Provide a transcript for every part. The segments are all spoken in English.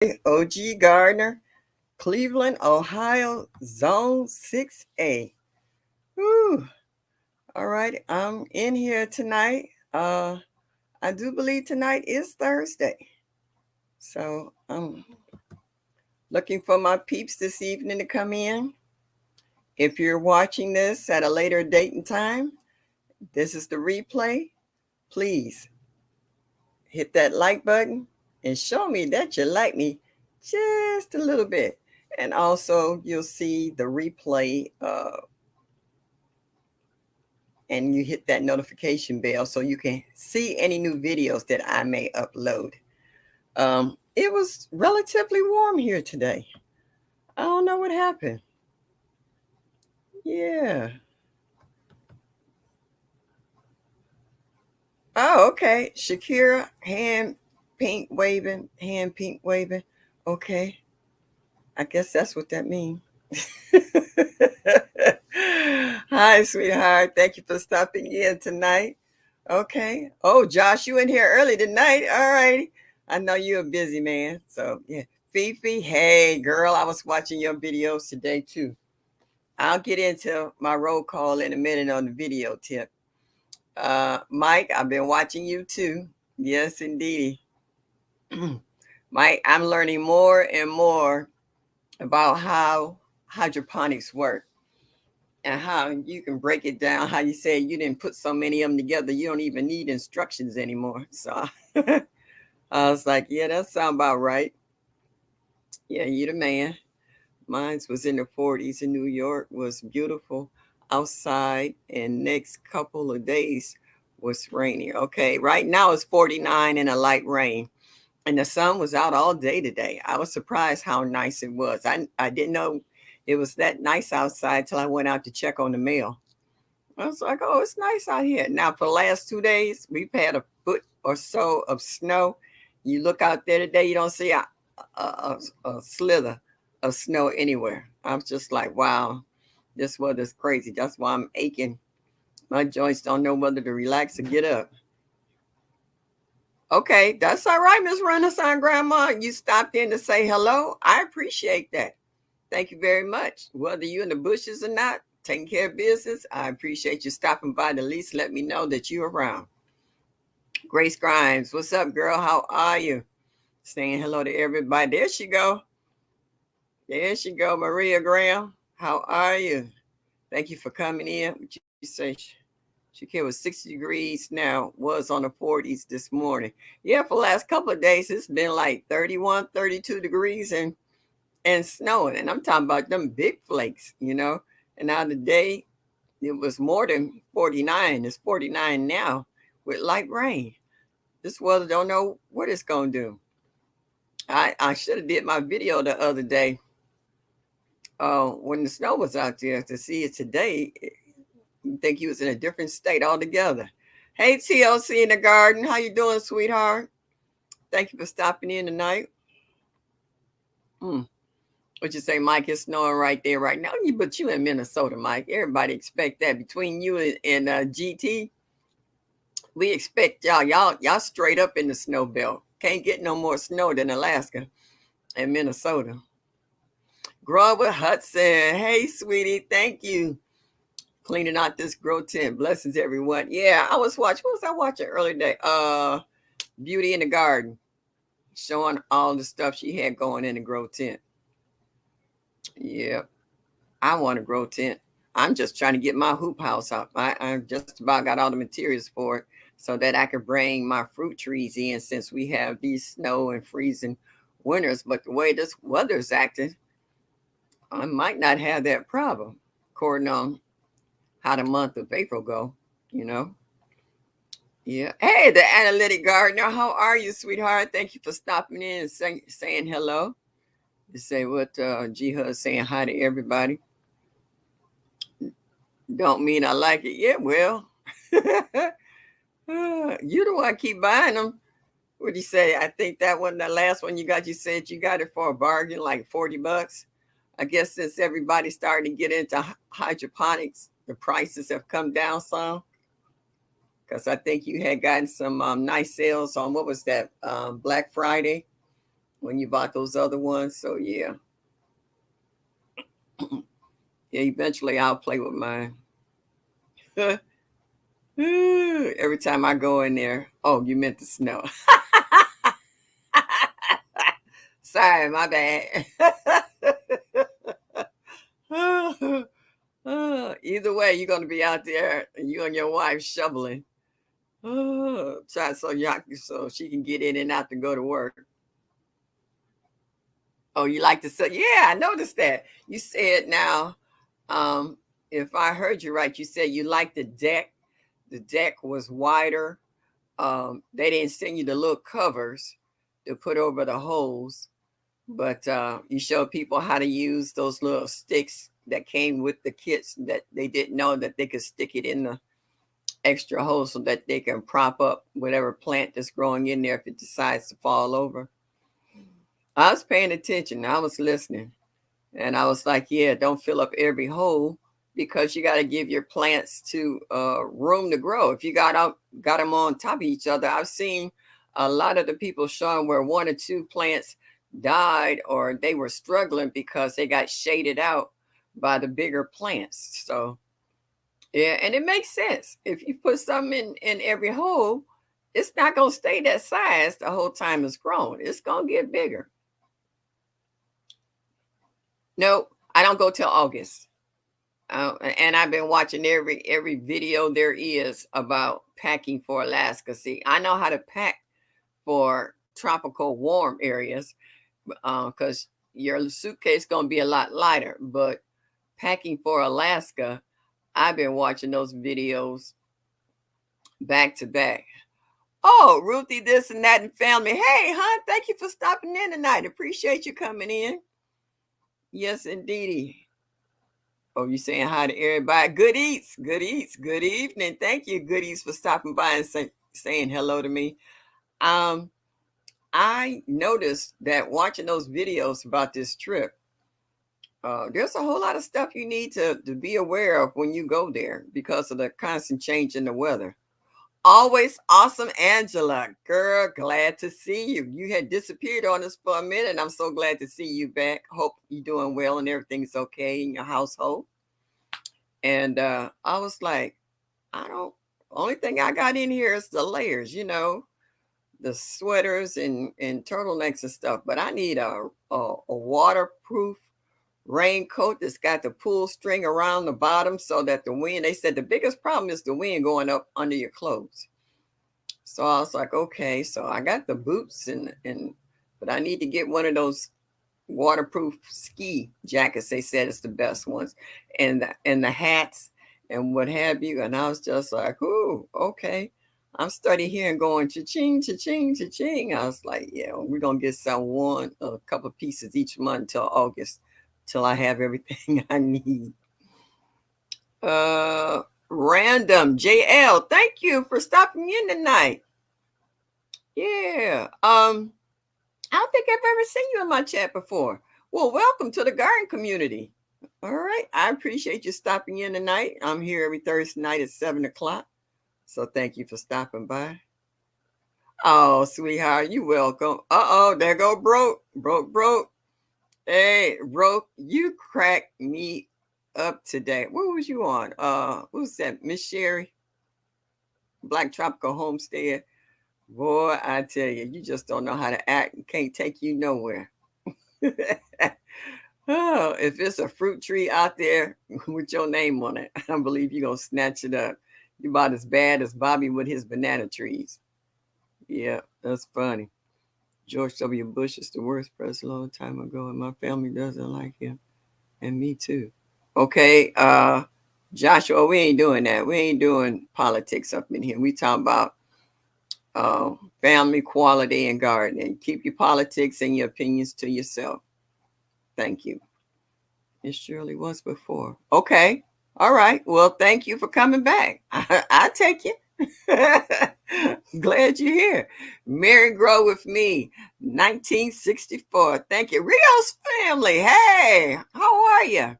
OG Gardner, Cleveland, Ohio, Zone 6A. Whew. All right, I'm in here tonight. I do believe tonight is Thursday. So I'm looking for my peeps this evening to come in. If you're watching this at a later date and time, this is the replay. Please hit that like button and show me that you like me just a little bit. And also, you'll see the replay and you hit that notification bell so you can see any new videos that I may upload. It was relatively warm here today. I don't know what happened. Yeah. Oh, okay. Shakira, hand pink waving. Okay. I guess that's what that means. Hi, sweetheart. Thank you for stopping in tonight. Okay. Oh, Josh, you in here early tonight. All right. I know you're a busy man. So, yeah. Fifi, hey, girl, I was watching your videos today, too. I'll get into my roll call in a minute on the video tip. Mike, I've been watching you, too. Yes, indeed. Mike, I'm learning more and more about how hydroponics work and how you can break it down. How you say you didn't put so many of them together, you don't even need instructions anymore. So I was like, yeah, that sounds about right. Yeah, you the man. Mine was in the 40s in New York, was beautiful outside, and next couple of days was rainy. Okay, right now it's 49 and a light rain. And the sun was out all day today. I was surprised how nice it was. I didn't know it was that nice outside till I went out to check on the mail. I was like, oh, it's nice out here. Now, for the last 2 days, we've had a foot or so of snow. You look out there today, you don't see a slither of snow anywhere. I was just like, wow, this weather's crazy. That's why I'm aching. My joints don't know whether to relax or get up. Okay, that's all right, Miss Renaissance Grandma. You stopped in to say hello. I appreciate that. Thank you very much. Whether you're in the bushes or not, taking care of business, I appreciate you stopping by to at least let me know that you're around. Grace Grimes, what's up, girl? How are you? Saying hello to everybody. There she go. There she go, Maria Graham. How are you? Thank you for coming in. What you say? Shakira was 60 degrees now, was on the 40s this morning. Yeah, for the last couple of days, it's been like 31, 32 degrees and snowing. And I'm talking about them big flakes, you know. And now today, it was more than 49. It's 49 now with light rain. This weather don't know what it's going to do. I should have did my video the other day when the snow was out there to see it today. You think he was in a different state altogether. Hey, TLC in the garden. How you doing, sweetheart? Thank you for stopping in tonight. Hmm. What you say, Mike? It's snowing right there right now. But you in Minnesota, Mike. Everybody expect that. Between you and GT, we expect y'all straight up in the snow belt. Can't get no more snow than Alaska and Minnesota. Grover Hudson. Hey, sweetie. Thank you. Cleaning out this grow tent. Blessings, everyone. Yeah, I was watching. What was I watching earlier today? Beauty in the Garden, showing all the stuff she had going in the grow tent. Yeah, I want a grow tent. I'm just trying to get my hoop house up. I just about got all the materials for it so that I could bring my fruit trees in since we have these snow and freezing winters. But the way this weather's acting, I might not have that problem, according on how the month of April go, you know. Yeah. Hey, the analytic gardener. How are you, sweetheart? Thank you for stopping in and saying hello. To say what G Hud saying hi to everybody. Don't mean I like it. Yeah, well. You the one keep buying them. What do you say? I think that one, the last one you got, you said you got it for a bargain, like $40. I guess since everybody's starting to get into hydroponics, the prices have come down some. Because I think you had gotten some nice sales on what was that Black Friday, when you bought those other ones. So yeah. Yeah, eventually I'll play with mine. Every time I go in there. Oh, you meant the snow. Sorry, my bad. Either way, you're gonna be out there, you and your wife shoveling. Try so she can get in and out to go to work. Oh, you like to say? Yeah, I noticed that. You said now, um, if I heard you right, you said you like the deck. The deck was wider. They didn't send you the little covers to put over the holes, but you showed people how to use those little sticks that came with the kits that they didn't know that they could stick it in the extra hole so that they can prop up whatever plant that's growing in there if it decides to fall over. I was paying attention. I was listening. And I was like, yeah, don't fill up every hole because you got to give your plants to room to grow. If you got them on top of each other, I've seen a lot of the people showing where one or two plants died or they were struggling because they got shaded out by the bigger plants. So yeah, and it makes sense. If you put something in every hole, it's not gonna stay that size the whole time it's grown. It's gonna get bigger. No, I don't go till August. And I've been watching every video there is about packing for Alaska. See, I know how to pack for tropical warm areas because your suitcase gonna be a lot lighter. But packing for Alaska, I've been watching those videos back to back. Oh, Ruthie, this and that, and family. Hey, hon, thank you for stopping in tonight. Appreciate you coming in. Yes, indeedy. Oh, you saying hi to everybody? Good eats, good eats, good evening. Thank you, goodies, for stopping by and saying hello to me. Um, I noticed that watching those videos about this trip, there's a whole lot of stuff you need to be aware of when you go there because of the constant change in the weather. Always awesome, Angela. Girl, glad to see you. You had disappeared on us for a minute. And I'm so glad to see you back. Hope you're doing well and everything's okay in your household. And I was like, I don't, only thing I got in here is the layers, the sweaters and turtlenecks and stuff. But I need a waterproof raincoat that's got the pull string around the bottom so that the wind, they said the biggest problem is the wind going up under your clothes. So I was like, okay, so I got the boots and but I need to get one of those waterproof ski jackets. They said it's the best ones, and the hats and what have you. And I was just like, ooh, okay. I'm studying here and going cha-ching, cha-ching, cha-ching. I was like, yeah, we're gonna get a couple of pieces each month until August, till I have everything I need. Uh Random JL, thank you for stopping in tonight. Yeah. I don't think I've ever seen you in my chat before. Well, welcome to the garden community. All right. I appreciate you stopping in tonight. I'm here every Thursday night at 7 o'clock. So thank you for stopping by. Oh, sweetheart, you welcome. Uh-oh, there go Broke. Broke. Hey, Broke, you cracked me up today. What was you on? What was that? Miss Sherry? Black Tropical Homestead. Boy, I tell you, you just don't know how to act. Can't take you nowhere. Oh, if it's a fruit tree out there with your name on it, I believe you're going to snatch it up. You're about as bad as Bobby with his banana trees. Yeah, that's funny. George W. Bush is the worst president a long time ago, and my family doesn't like him. And me too. Okay, Joshua, we ain't doing that. We ain't doing politics up in here. We talking about family, quality, and gardening. Keep your politics and your opinions to yourself. Thank you. It surely was before. Okay. All right. Well, thank you for coming back. I take you. Glad you're here. Mary Grow with me, 1964. Thank you. Rios family. Hey, how are you?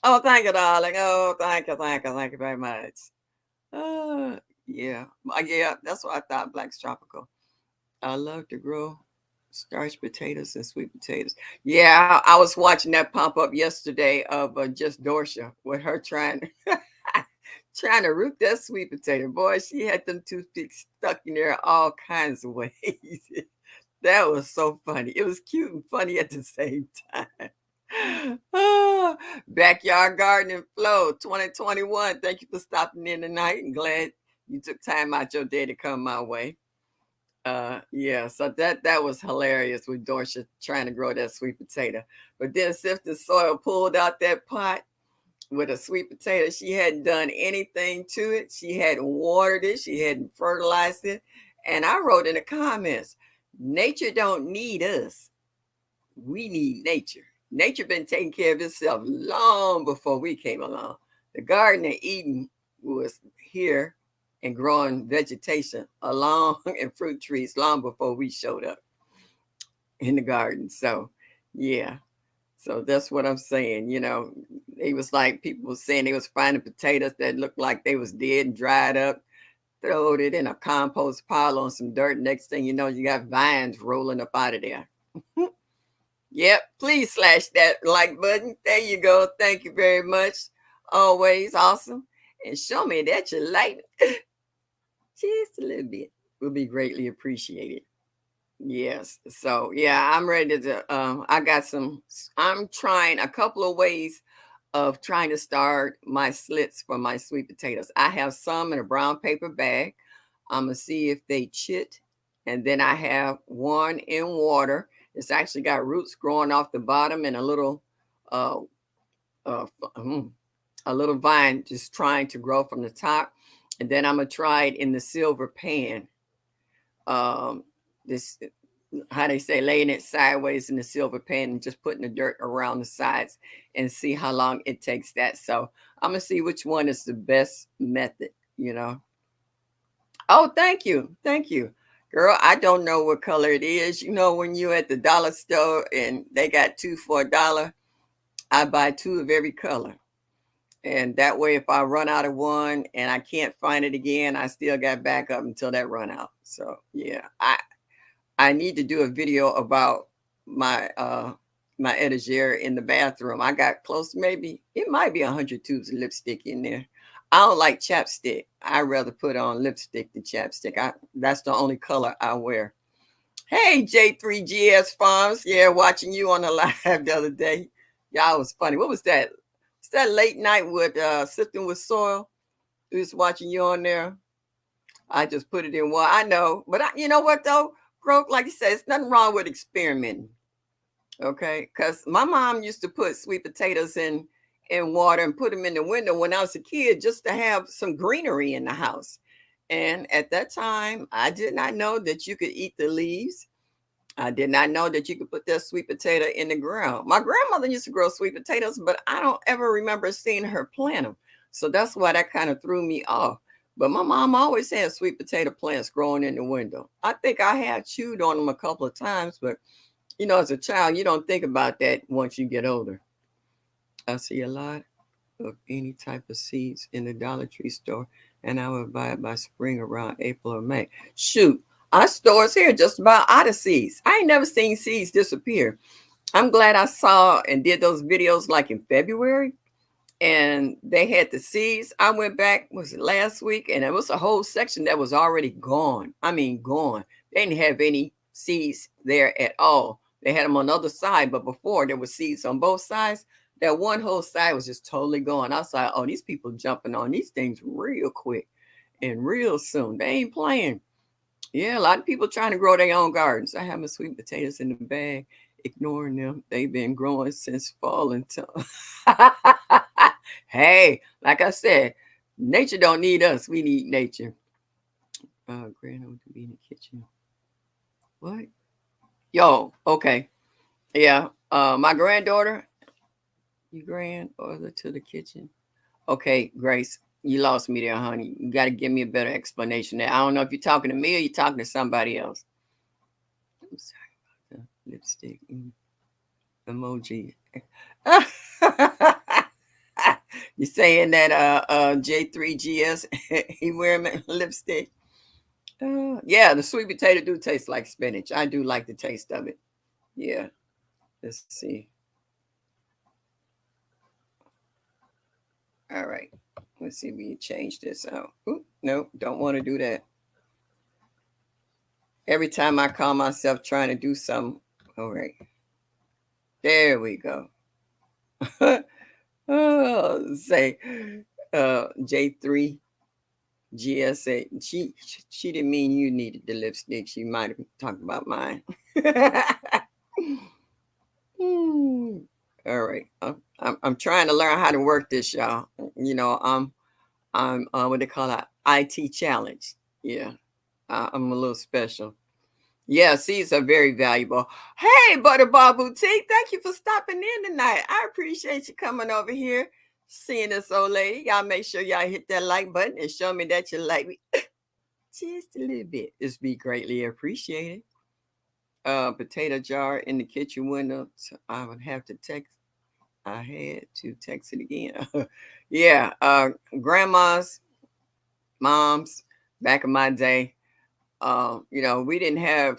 Oh, thank you, darling. Oh, thank you very much. Yeah. Yeah, that's what I thought, Black's Tropical. I love to grow Starch potatoes and sweet potatoes. Yeah, I was watching that pop up yesterday of just Dorsha with her trying trying to root that sweet potato. Boy, she had them toothpicks stuck in there all kinds of ways. That was so funny. It was cute and funny at the same time. Ah, Backyard Gardening Flow 2021. Thank you for stopping in tonight. I'm glad you took time out your day to come my way. Yeah, so that was hilarious with Dorsha trying to grow that sweet potato. But then Sifted Soil pulled out that pot with a sweet potato. She hadn't done anything to it. She hadn't watered it. She hadn't fertilized it. And I wrote in the comments, nature don't need us. We need nature. Nature been taking care of itself long before we came along. The Garden of Eden was here and growing vegetation along and fruit trees long before we showed up in the garden. So, yeah. So that's what I'm saying. It was like people were saying they was finding potatoes that looked like they was dead and dried up, throwed it in a compost pile on some dirt. Next thing you know, you got vines rolling up out of there. Yep, please slash that like button. There you go. Thank you very much. Always awesome. And show me that you like it just a little bit. Will be greatly appreciated. Yes. So yeah, I'm ready to I'm trying a couple of ways of trying to start my slits for my sweet potatoes. I have some in a brown paper bag. I'm gonna see if they chit. And then I have one in water. It's actually got roots growing off the bottom and uh, uh, mm, a little vine just trying to grow from the top. And then I'm gonna try it in the silver pan. This how they say laying it sideways in the silver pan and just putting the dirt around the sides and see how long it takes that. So I'm gonna see which one is the best method. Oh, thank you. Thank you. Girl, I don't know what color it is. When you're at the dollar store and they got two for $1, I buy two of every color. And that way, if I run out of one and I can't find it again, I still got backup until that run out. So yeah, I need to do a video about my etagere in the bathroom. I got close to maybe it might be 100 tubes of lipstick in there. I don't like chapstick. I rather put on lipstick than chapstick. That's the only color I wear. Hey J3GS Farms, yeah, watching you on the live the other day. Y'all was funny. What was that? It's that late night with Sifting with Soil. We was watching you on there. I just put it in water. I know, but you know what though? Growth, like you said, it's nothing wrong with experimenting. Okay, because my mom used to put sweet potatoes in water and put them in the window when I was a kid just to have some greenery in the house. And at that time, I did not know that you could eat the leaves. I did not know that you could put that sweet potato in the ground. My grandmother used to grow sweet potatoes, but I don't ever remember seeing her plant them. So that's why that kind of threw me off. But my mom always had sweet potato plants growing in the window. I think I have chewed on them a couple of times, but as a child, you don't think about that once you get older. I see a lot of any type of seeds in the Dollar Tree store, and I would buy it by spring around April or May. Shoot, our stores here just about out of seeds. I ain't never seen seeds disappear. I'm glad I saw and did those videos like in February, and they had the seeds. I went back, was it last week, and it was a whole section that was already gone. I mean, gone. They didn't have any seeds there at all. They had them on the other side, but before there were seeds on both sides. That one whole side was just totally gone. I was like, oh, these people jumping on these things real quick and real soon. They ain't playing. Yeah, a lot of people trying to grow their own gardens. I have my sweet potatoes in the bag, ignoring them. They've been growing since fall until. Hey, like I said, nature don't need us. We need nature. Grandma to be in the kitchen. What? Yo, okay. Yeah. My granddaughter, you granddaughter to the kitchen. Okay, Grace, you lost me there, honey. You got to give me a better explanation there. I don't know if you're talking to me or you're talking to somebody else. I'm sorry about the lipstick emoji. You saying that J3GS he wearing lipstick? Yeah, the sweet potato do taste like spinach. I do like the taste of it. Yeah. Let's see. All right. Let's see if we can change this out. Oop, nope, don't want to do that. Every time I call myself trying to do something. All right. There we go. Oh, say J3 GSA. She didn't mean you needed the lipstick. She might have talked about mine. All right. I'm trying to learn how to work this, y'all. You know, I'm what they call it, IT challenge. Yeah, I'm a little special. Yeah, seeds are very valuable. Hey, Butterball Boutique, thank you for stopping in tonight. I appreciate you coming over here, seeing this old lady. Y'all make sure y'all hit that like button and show me that you like me just a little bit. It's be greatly appreciated. Potato jar in the kitchen window. So I would have to text. I had to text it again. Yeah, grandmas, moms, back in my day, you know, we didn't have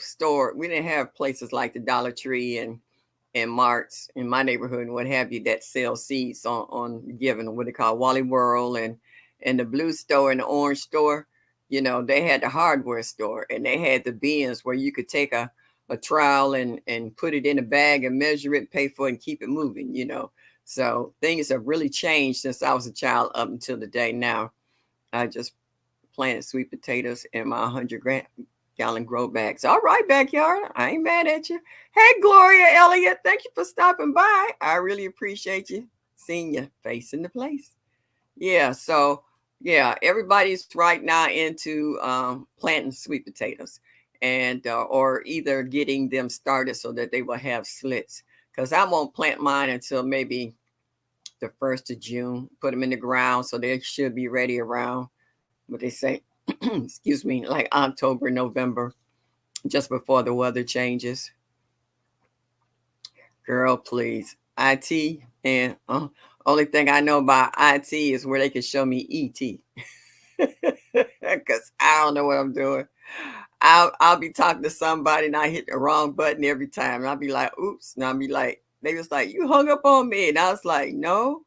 places like the Dollar Tree and Marts in my neighborhood and what have you that sell seeds on given what they call Wally World and the blue store and the orange store. You know, they had the hardware store and they had the bins where you could take a trowel and put it in a bag and measure it, pay for it, and keep it moving, you know. So things have really changed since I was a child up until the day now. I just planted sweet potatoes in my 100-gallon grow bags. All right, backyard. I ain't mad at you. Hey, Gloria Elliott. Thank you for stopping by. I really appreciate you seeing your face in the place. Yeah. So, yeah, everybody's right now into planting sweet potatoes and or either getting them started so that they will have slits. Because I won't plant mine until maybe the 1st of June. Put them in the ground so they should be ready around what they say, excuse me, like October, November, just before the weather changes. Girl, please. IT and only thing I know about IT is where they can show me ET. Because I don't know what I'm doing. I'll be talking to somebody and I hit the wrong button every time. And I'll be like, oops. And I'll be like, they was like, you hung up on me. And I was like, no,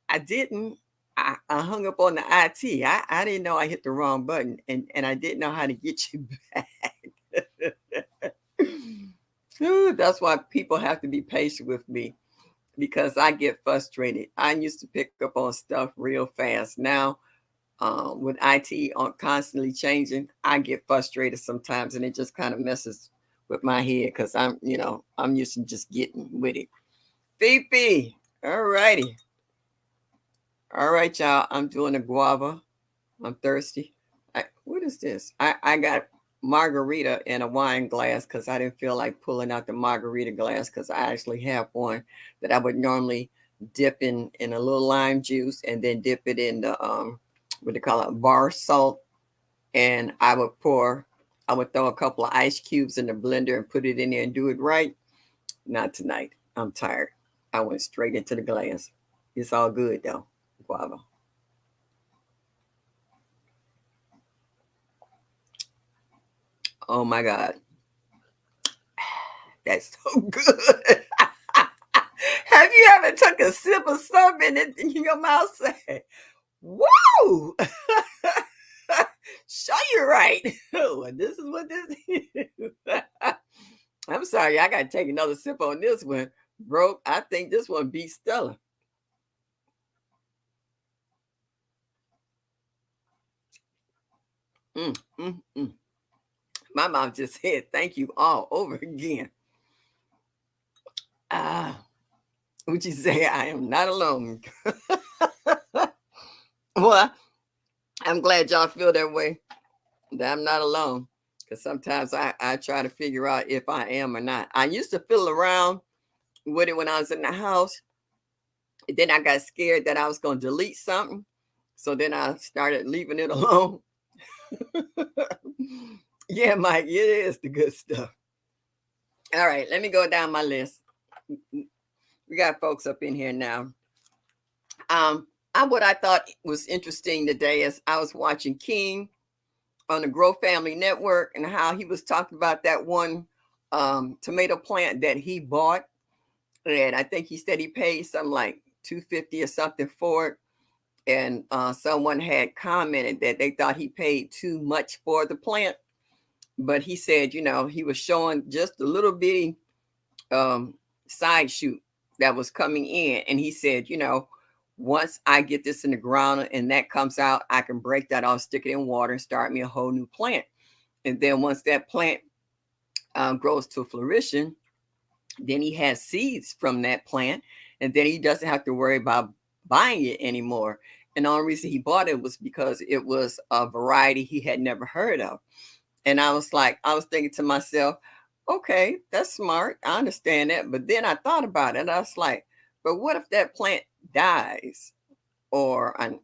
I didn't. I hung up on the IT. I didn't know I hit the wrong button and I didn't know how to get you back. Ooh, that's why people have to be patient with me because I get frustrated. I used to pick up on stuff real fast. Now, with IT on constantly changing, I get frustrated sometimes and it just kind of messes with my head because I'm used to just getting with it. Fifi, all righty. All right, y'all. I'm doing a guava. I'm thirsty. What is this? I got margarita in a wine glass because I didn't feel like pulling out the margarita glass because I actually have one that I would normally dip in a little lime juice and then dip it in the what they call it, bar salt, and I would throw a couple of ice cubes in the blender and put it in there and do it right. Not tonight. I'm tired. I went straight into the glass. It's all good though. Guava. Oh my God. That's so good. Have you ever took a sip of something and in your mouth say, whoa, show you right. Well, this is what this is. I'm sorry, I got to take another sip on this one. Bro, I think this one beats Stella. Mm, mm, mm. My mouth just said thank you all over again. Ah, would you say I am not alone? Well, I'm glad y'all feel that way, that I'm not alone. Because sometimes I try to figure out if I am or not. I used to fiddle around with it when I was in the house. And then I got scared that I was going to delete something. So then I started leaving it alone. Yeah, Mike, it is the good stuff. All right, let me go down my list. We got folks up in here now. What I thought was interesting today is I was watching King on the Grow Family Network and how he was talking about that one tomato plant that he bought. And I think he said he paid something like 250 or something for it. And someone had commented that they thought he paid too much for the plant. But he said, he was showing just a little bitty side shoot that was coming in. And he said, once I get this in the ground and that comes out, I can break that off, stick it in water, and start me a whole new plant. And then once that plant grows to fruition, then he has seeds from that plant, and then he doesn't have to worry about buying it anymore. And the only reason he bought it was because it was a variety he had never heard of. And I was thinking to myself, okay, that's smart. I understand that. But then I thought about it, and I was like, but what if that plant dies, or an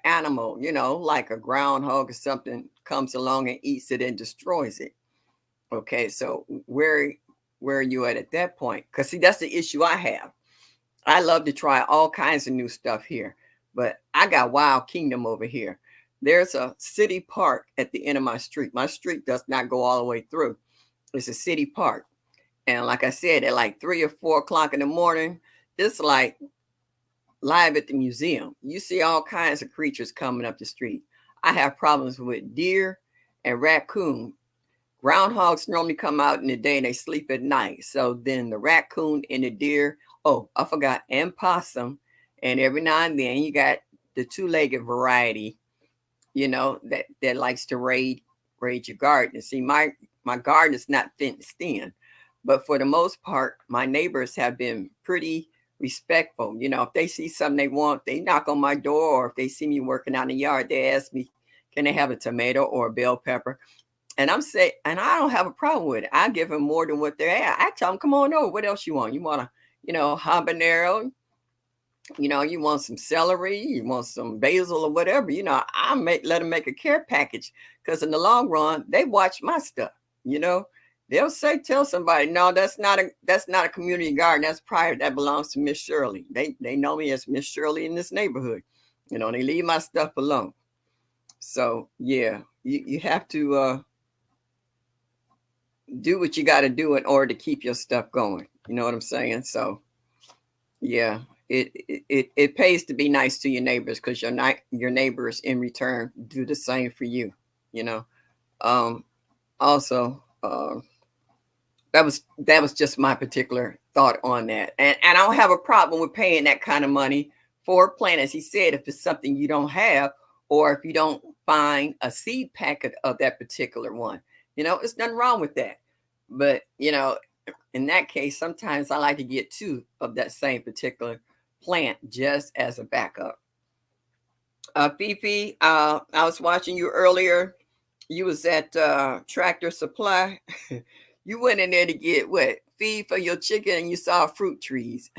animal, like a groundhog or something, comes along and eats it and destroys it? Okay, so where are you at that point? Because see, that's the issue I have. I love to try all kinds of new stuff here, but I got Wild Kingdom over here. There's a city park at the end of my street. My street does not go all the way through. It's a city park. And like I said, at like 3 or 4 o'clock in the morning, it's like live at the museum. You see all kinds of creatures coming up the street. I have problems with deer and raccoon. Groundhogs normally come out in the day and they sleep at night. So then the raccoon and the deer, oh, I forgot, and possum. And every now and then you got the 2-legged variety, that likes to raid your garden. See, my garden is not fenced in, but for the most part, my neighbors have been pretty respectful. If they see something they want, they knock on my door, or if they see me working out in the yard, they ask me, can they have a tomato or a bell pepper? And and I don't have a problem with it. I give them more than what they're at. I tell them, come on over. What else you want? You want habanero? You want some celery? You want some basil or whatever? Let them make a care package, because in the long run, they watch my stuff. They'll tell somebody, no, that's not a community garden. That's private. That belongs to Miss Shirley. They know me as Miss Shirley in this neighborhood. They leave my stuff alone. So yeah, you have to do what you got to do in order to keep your stuff going. You know what I'm saying? So yeah, it pays to be nice to your neighbors, because your neighbors in return do the same for you. Also, that was just my particular thought on that, and I don't have a problem with paying that kind of money for a plant, as he said, if it's something you don't have, or if you don't find a seed packet of that particular one. It's nothing wrong with that. But in that case, sometimes I like to get 2 of that same particular plant just as a backup. Fifi, I was watching you earlier. You was at Tractor Supply. You went in there to get what? Feed for your chicken, and you saw fruit trees.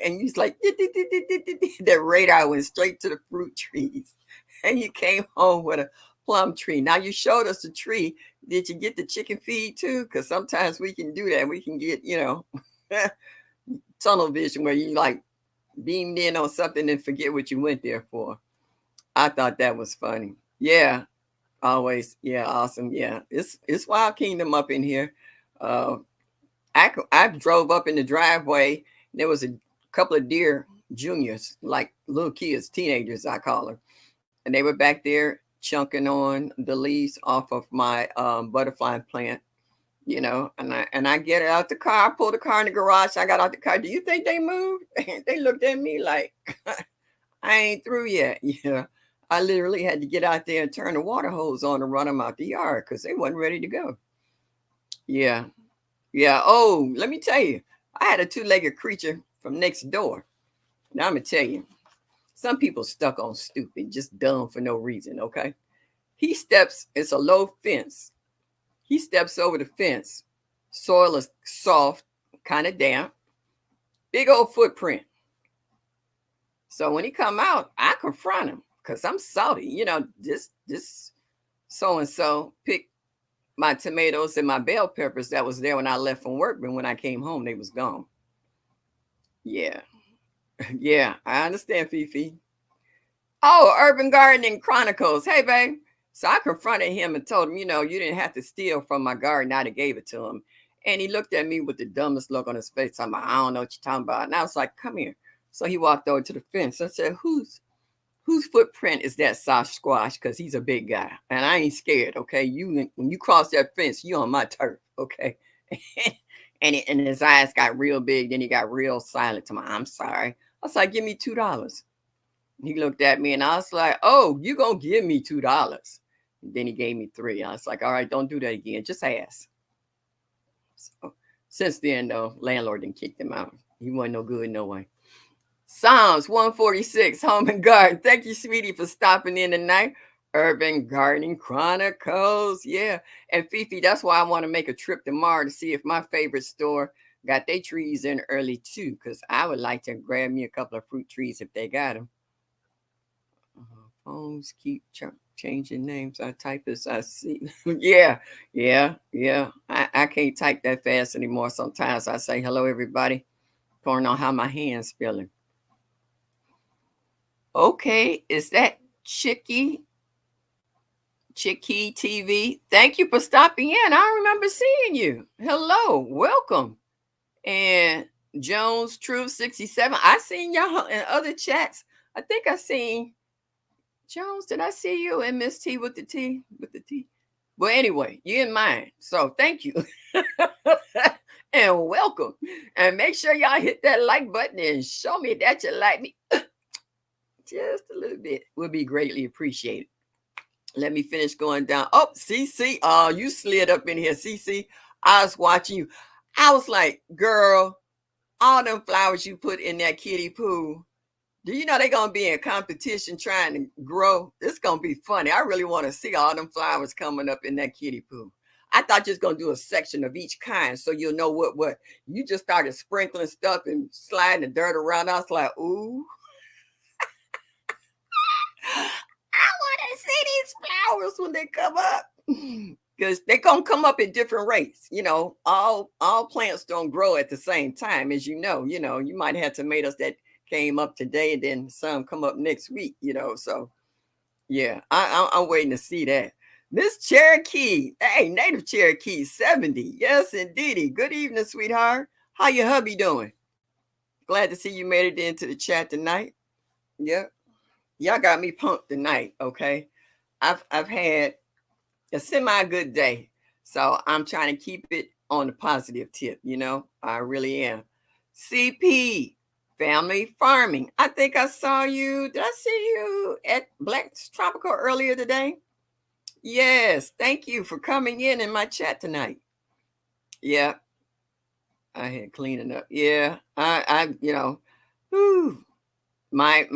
And you was like, that radar went straight to the fruit trees. And you came home with a plum tree. Now you showed us the tree. Did you get the chicken feed too? Because sometimes we can do that. We can get, tunnel vision, where you like beamed in on something and forget what you went there for. I thought that was funny. Yeah, always. Yeah, awesome. Yeah, it's Wild Kingdom up in here. I drove up in the driveway, and there was a couple of deer juniors, like little kids, teenagers, I call them. And they were back there chunking on the leaves off of my butterfly plant, and I get out the car, I pull the car in the garage. I got out the car. Do you think they moved? They looked at me like, I ain't through yet. I literally had to get out there and turn the water hose on and run them out the yard, because they wasn't ready to go. Yeah. Yeah. Oh, let me tell you, I had a 2-legged creature from next door. Now I'm going to tell you, some people stuck on stupid, just dumb for no reason, okay? It's a low fence. He steps over the fence. Soil is soft, kind of damp, big old footprint. So when he come out, I confront him, because I'm salty. This so-and-so picked my tomatoes and my bell peppers that was there when I left from work, but when I came home, they was gone. Yeah. Yeah, I understand, Fifi. Oh, Urban Gardening Chronicles. Hey, babe. So I confronted him and told him, you didn't have to steal from my garden. I'd have gave it to him. And he looked at me with the dumbest look on his face. I'm like, I don't know what you're talking about. And I was like, come here. So he walked over to the fence. I said, whose footprint is that, Sasquatch? Because he's a big guy. And I ain't scared, okay? When you cross that fence, you on my turf, okay? and his eyes got real big. Then he got real silent to me. I'm sorry. I was like, give me $2. He looked at me and I was like, oh, you gonna give me $2. Then he gave me 3. I was like, all right, don't do that again. Just ask. So since then, though, landlord didn't kick him out. He wasn't no good, no way. Psalms 146, Home and Garden. Thank you, sweetie, for stopping in tonight. Urban Gardening Chronicles. Yeah. And Fifi, that's why I want to make a trip tomorrow to see if my favorite store got their trees in early too, because I would like to grab me a couple of fruit trees if they got them. Phones keep changing names. I type as I see. Yeah. I can't type that fast anymore. Sometimes I say hello, everybody, according on how my hand's feeling. Okay, is that Chicky TV? Thank you for stopping in. I remember seeing you. Hello, welcome. And Jones Truth 67. I seen y'all in other chats. I think I seen Jones. Did I see you and Miss T with the T? With the T. Well, anyway, you're in mine. So thank you. And welcome. And make sure y'all hit that like button and show me that you like me. Just a little bit would be greatly appreciated. Let me finish going down. Oh, CC. Oh, you slid up in here, CC. I was watching you. I was like, girl, all them flowers you put in that kiddie pool, do you know they're going to be in competition trying to grow? It's going to be funny. I really want to see all them flowers coming up in that kiddie pool. I thought you was going to do a section of each kind so you'll know what. You just started sprinkling stuff and sliding the dirt around. I was like, ooh. I want to see these flowers when they come up. Because they're going to come up at different rates. All plants don't grow at the same time, as you know. You might have tomatoes that came up today and then some come up next week, So, yeah, I'm waiting to see that. Miss Cherokee. Hey, native Cherokee, 70. Yes, indeedy. Good evening, sweetheart. How your hubby doing? Glad to see you made it into the chat tonight. Yep. Y'all got me pumped tonight, okay? I've had a semi good day. So I'm trying to keep it on the positive tip, I really am. CP, Family Farming. I think I saw you. Did I see you at Black's Tropical earlier today? Yes. Thank you for coming in my chat tonight. Yeah. I had cleaning up. Yeah. Whew, my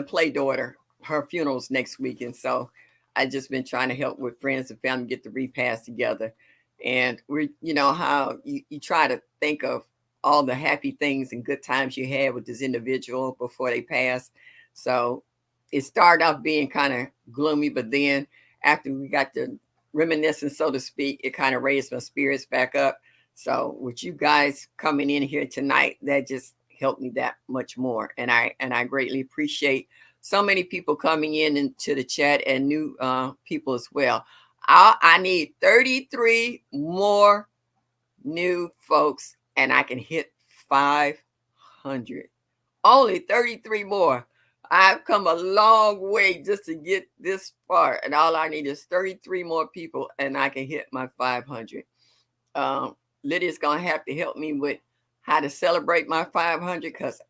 play daughter, her funeral's next week. And so I just been trying to help with friends and family get the repast together. And we're, how you try to think of all the happy things and good times you had with this individual before they passed. So it started off being kind of gloomy, but then after we got the reminiscence, so to speak, it kind of raised my spirits back up. So with you guys coming in here tonight, that just helped me that much more. And I greatly appreciate so many people coming in into the chat and new people as well. I need 33 more new folks and I can hit 500. Only 33 more. I've come a long way just to get this far. And all I need is 33 more people and I can hit my 500. Lydia's going to have to help me with how to celebrate my 500 because,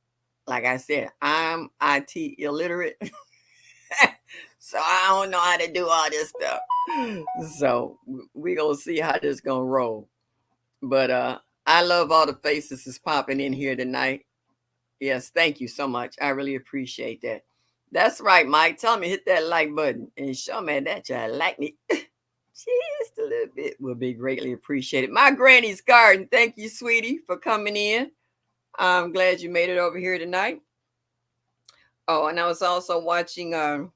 like I said, I'm IT illiterate. So I don't know how to do all this stuff. So we're going to see how this going to roll. But I love all the faces that's popping in here tonight. Yes, thank you so much. I really appreciate that. That's right, Mike. Tell me hit that like button and show me that you like me. Just a little bit will be greatly appreciated. My granny's garden. Thank you, sweetie, for coming in. I'm glad you made it over here tonight. Oh, and I was also watching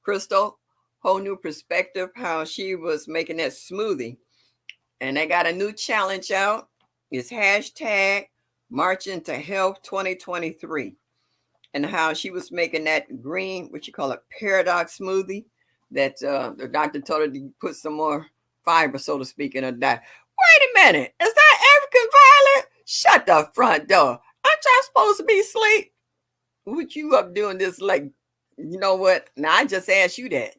Crystal, Whole New Perspective, how she was making that smoothie. And they got a new challenge out. It's hashtag Marching to Health 2023. And how she was making that green, what you call it, paradox smoothie. that the doctor told her to put some more fiber, so to speak, in her diet. Wait a minute, is that African Violet? Shut the front door. Aren't y'all supposed to be asleep? What you up doing this late? You know what? Now I just asked you that.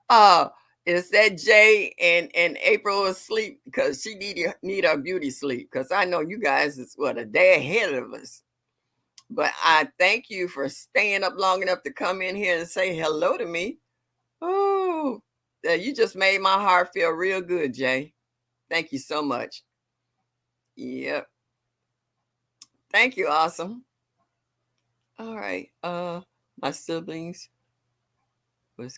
uh is that Jay and April asleep? Because she need her beauty sleep. Because I know you guys is what a day ahead of us. But I thank you for staying up long enough to come in here and say hello to me. Oh, you just made my heart feel real good, Jay. Thank you so much. Yep. Thank you, awesome. All right. My siblings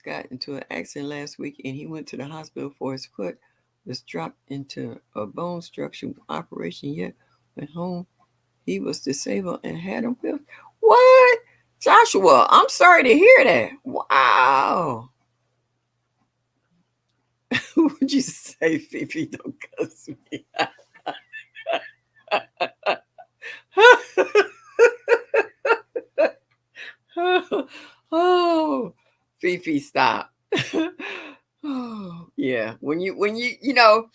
got into an accident last week and he went to the hospital for his foot was dropped into a bone structure operation, yet went home. He was disabled and had a wheel. What? Joshua, I'm sorry to hear that. Wow. Would you say, Fifi, don't cuss me? Oh, Fifi, stop. Oh, yeah. When you know,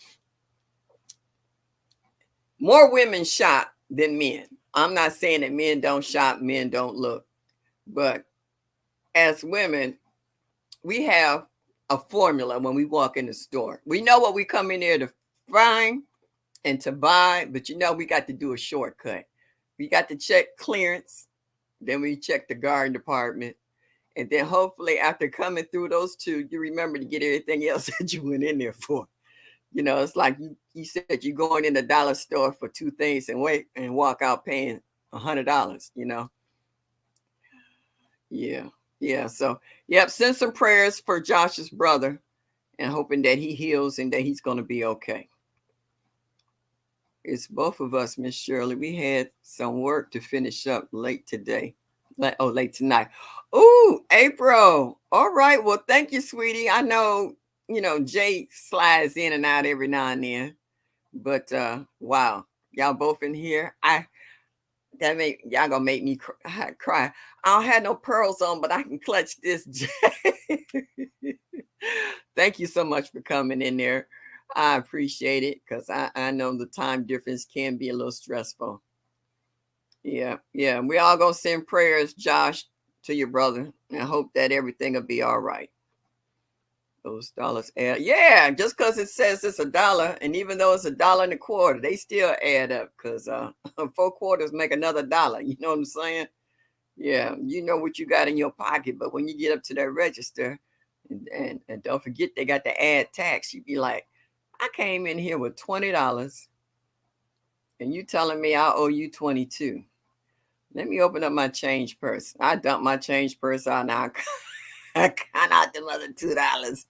more women shop than men. I'm not saying that men don't shop, men don't look, but as women, we have a formula when we walk in the store. We know what we come in there to find and to buy, but you know we got to do a shortcut. We got to check clearance, then we check the garden department, and then hopefully after coming through those two, you remember to get everything else that you went in there for. You know, it's like you said you're going in the dollar store for two things and wait and walk out paying $100, you know. Yeah. Yeah. So yep, send some prayers for Josh's brother and hoping that he heals and that he's gonna be okay. It's both of us, Miss Shirley. We had some work to finish up late today. Late tonight. Oh, April. All right. Well, thank you, sweetie. I know, Jay slides in and out every now and then. But wow, y'all both in here. Y'all gonna make me cry. I don't have no pearls on, but I can clutch this. Thank you so much for coming in there. I appreciate it because I know the time difference can be a little stressful. Yeah, yeah. We all gonna send prayers, Josh, to your brother, and hope that everything will be all right. Those dollars add. Yeah, just because it says it's $1, and even though it's $1.25, they still add up because 4 quarters make another dollar. You know what I'm saying? Yeah, you know what you got in your pocket, but when you get up to that register, and don't forget they got the add tax, you be like, I came in here with $20, and you telling me I owe you 22. Let me open up my change purse. I dump my change purse out now. I count out them other $2.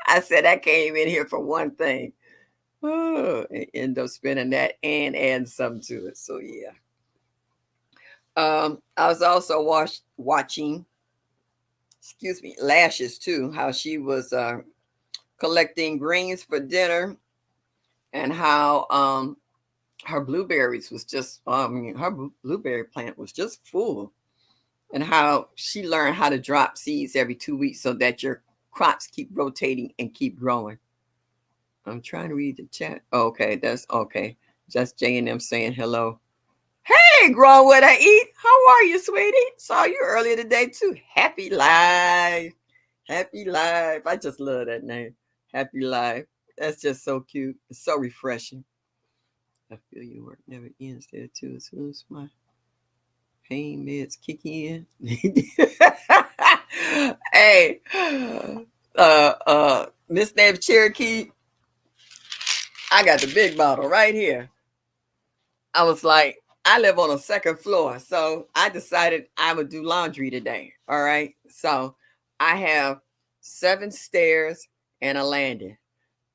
I said I came in here for one thing. Oh, and end up spending that and adding something to it. So yeah. I was also watching, excuse me, Lashes too. How she was collecting greens for dinner, and how her blueberries was just her blueberry plant was just full, and how she learned how to drop seeds every 2 weeks so that your crops keep rotating and keep growing. I'm trying to read the chat. Okay, that's okay. Just J and M saying hello. Hey, grow what I eat. How are you, sweetie? Saw you earlier today too. Happy life. Happy life. I just love that name. Happy life. That's just so cute. It's so refreshing. I feel your work never ends there too. As soon as my pain meds kick in. Hey, Miss Nave Cherokee, I got the big bottle right here. I was like, I live on a second floor, so I decided I would do laundry today. All right. So I have 7 stairs and a landing,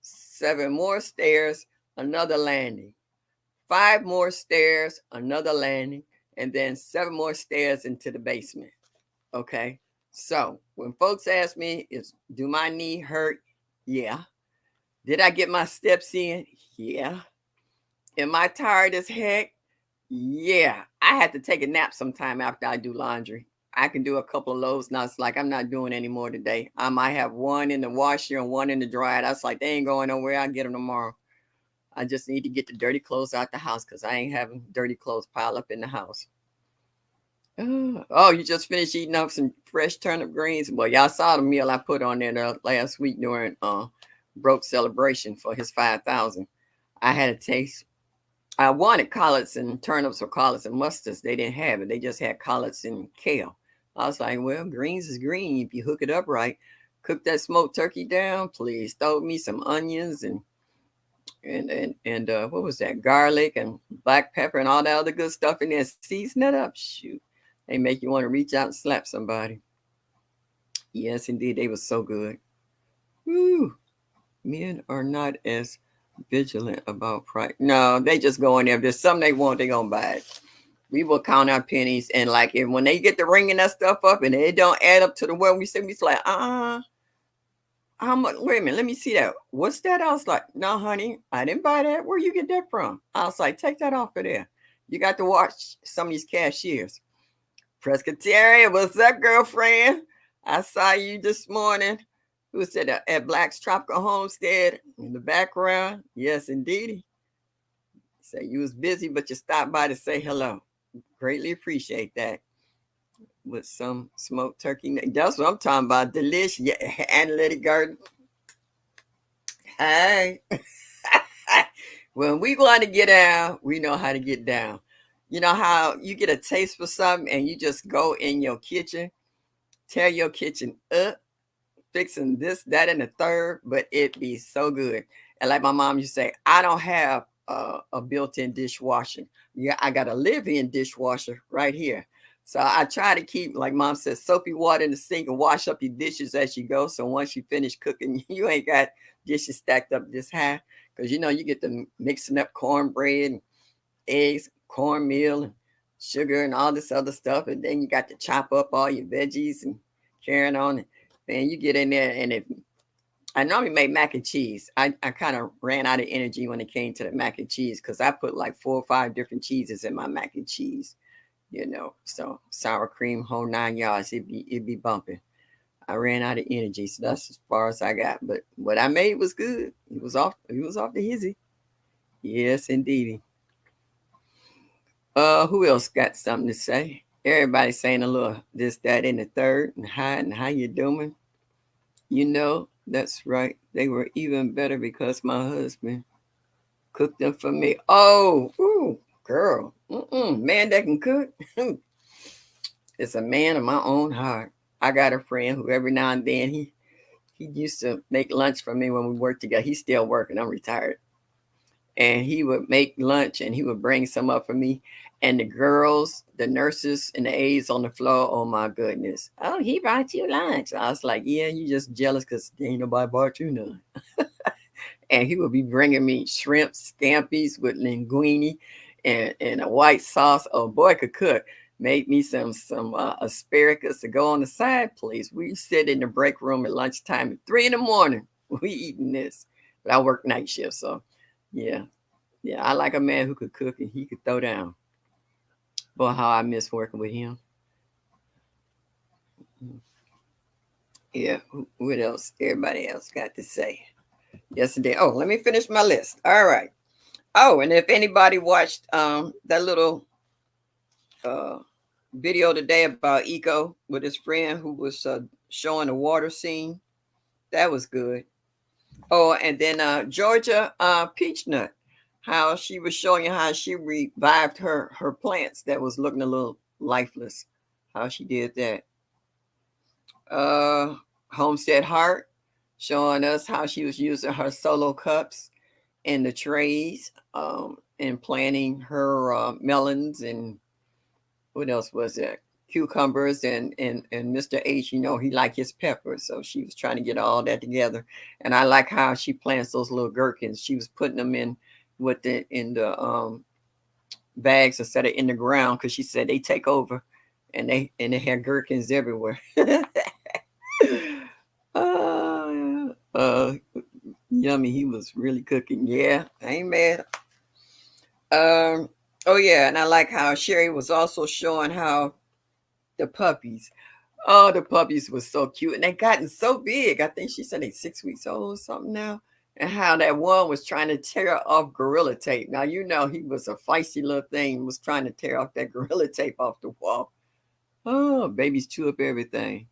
7 more stairs, another landing, 5 more stairs, another landing, and then 7 more stairs into the basement. Okay. So when folks ask me, do my knee hurt? Yeah. Did I get my steps in? Yeah. Am I tired as heck? Yeah. I had to take a nap sometime after I do laundry. I can do a couple of loads. Now it's like I'm not doing any more today. I might have one in the washer and one in the dryer. That's like they ain't going nowhere. I'll get them tomorrow. I just need to get the dirty clothes out the house because I ain't having dirty clothes pile up in the house. Oh, you just finished eating up some fresh turnip greens. Well, y'all saw the meal I put on there last week during Broke celebration for his 5,000. I had a taste. I wanted collards and turnips or collards and mustards. They didn't have it. They just had collards and kale. I was like, well, greens is green if you hook it up right. Cook that smoked turkey down, please. Throw me some onions and what was that? Garlic and black pepper and all that other good stuff in there. Season it up. Shoot. They make you want to reach out and slap somebody. Yes, indeed. They were so good. Woo. Men are not as vigilant about price. No, they just go in there. If there's something they want, they gonna buy it. We will count our pennies, and like if when they get to ringing that stuff up and it don't add up to the what we say, we like, how much? Wait a minute, let me see that. What's that? I was like, no, honey, I didn't buy that. Where you get that from? I was like, take that off of there. You got to watch some of these cashiers. Presbyteria, what's up, girlfriend? I saw you this morning. Who said at Black's Tropical Homestead in the background? Yes, indeed. Say you was busy, but you stopped by to say hello. Greatly appreciate that. With some smoked turkey. That's what I'm talking about. Delicious. Yeah, Analytic Garden. Hey. When we want to get down, we know how to get down. You know how you get a taste for something and you just go in your kitchen, tear your kitchen up, fixing this, that, and the third, but it be so good. And like my mom used to say, I don't have a built-in dishwasher. Yeah, I got a live-in dishwasher right here. So I try to keep, like mom says, soapy water in the sink and wash up your dishes as you go. So once you finish cooking, you ain't got dishes stacked up this high. Because you get the mixing up cornbread and eggs, cornmeal, and sugar and all this other stuff. And then you got to chop up all your veggies and carrying on. And you get in there, and if I normally make mac and cheese, I kind of ran out of energy when it came to the mac and cheese because I put like 4 or 5 different cheeses in my mac and cheese. So sour cream, whole 9 yards, it'd be bumping. I ran out of energy, so that's as far as I got. But what I made was good. It was off the hizzy. Yes, indeedy. Who else got something to say? Everybody saying a little this, that, and the third, and how you doing? That's right. They were even better because my husband cooked them for me. Oh, ooh, girl, man that can cook. It's a man of my own heart. I got a friend who every now and then he used to make lunch for me when we worked together. He's still working. I'm retired. And he would make lunch and he would bring some up for me. And the girls, the nurses, and the aides on the floor, oh my goodness. Oh, he brought you lunch. I was like, yeah, you just jealous because ain't nobody brought you none. And he would be bringing me shrimp scampies with linguine and a white sauce. Oh, boy could cook. Make me some asparagus to go on the side, please. We sit in the break room at lunchtime at 3 a.m. We eating this. But I work night shift, so yeah. Yeah, I like a man who could cook and he could throw down. Boy, how I miss working with him. Yeah, what else? Everybody else got to say yesterday. Oh, let me finish my list. All right. Oh, and if anybody watched that little video today about Eco with his friend who was showing the water scene, that was good. Oh, and then Georgia Peach Nut, how she was showing you how she revived her plants that was looking a little lifeless. How she did that. Homestead Heart showing us how she was using her solo cups in the trays and planting her melons and what else was that? Cucumbers and Mr. H, he liked his peppers, so she was trying to get all that together. And I like how she plants those little gherkins. She was putting them in the bags instead of in the ground because she said they take over, and they had gherkins everywhere. Yummy. He was really cooking. Yeah, I ain't mad. Oh yeah, and I like how Sherry was also showing how The puppies. Oh, the puppies were so cute, and they gotten so big. I think she said they 6 weeks old or something now. And how that one was trying to tear off Gorilla Tape. Now you know he was a feisty little thing. Was trying to tear off that Gorilla Tape off the wall. Oh, babies chew up everything.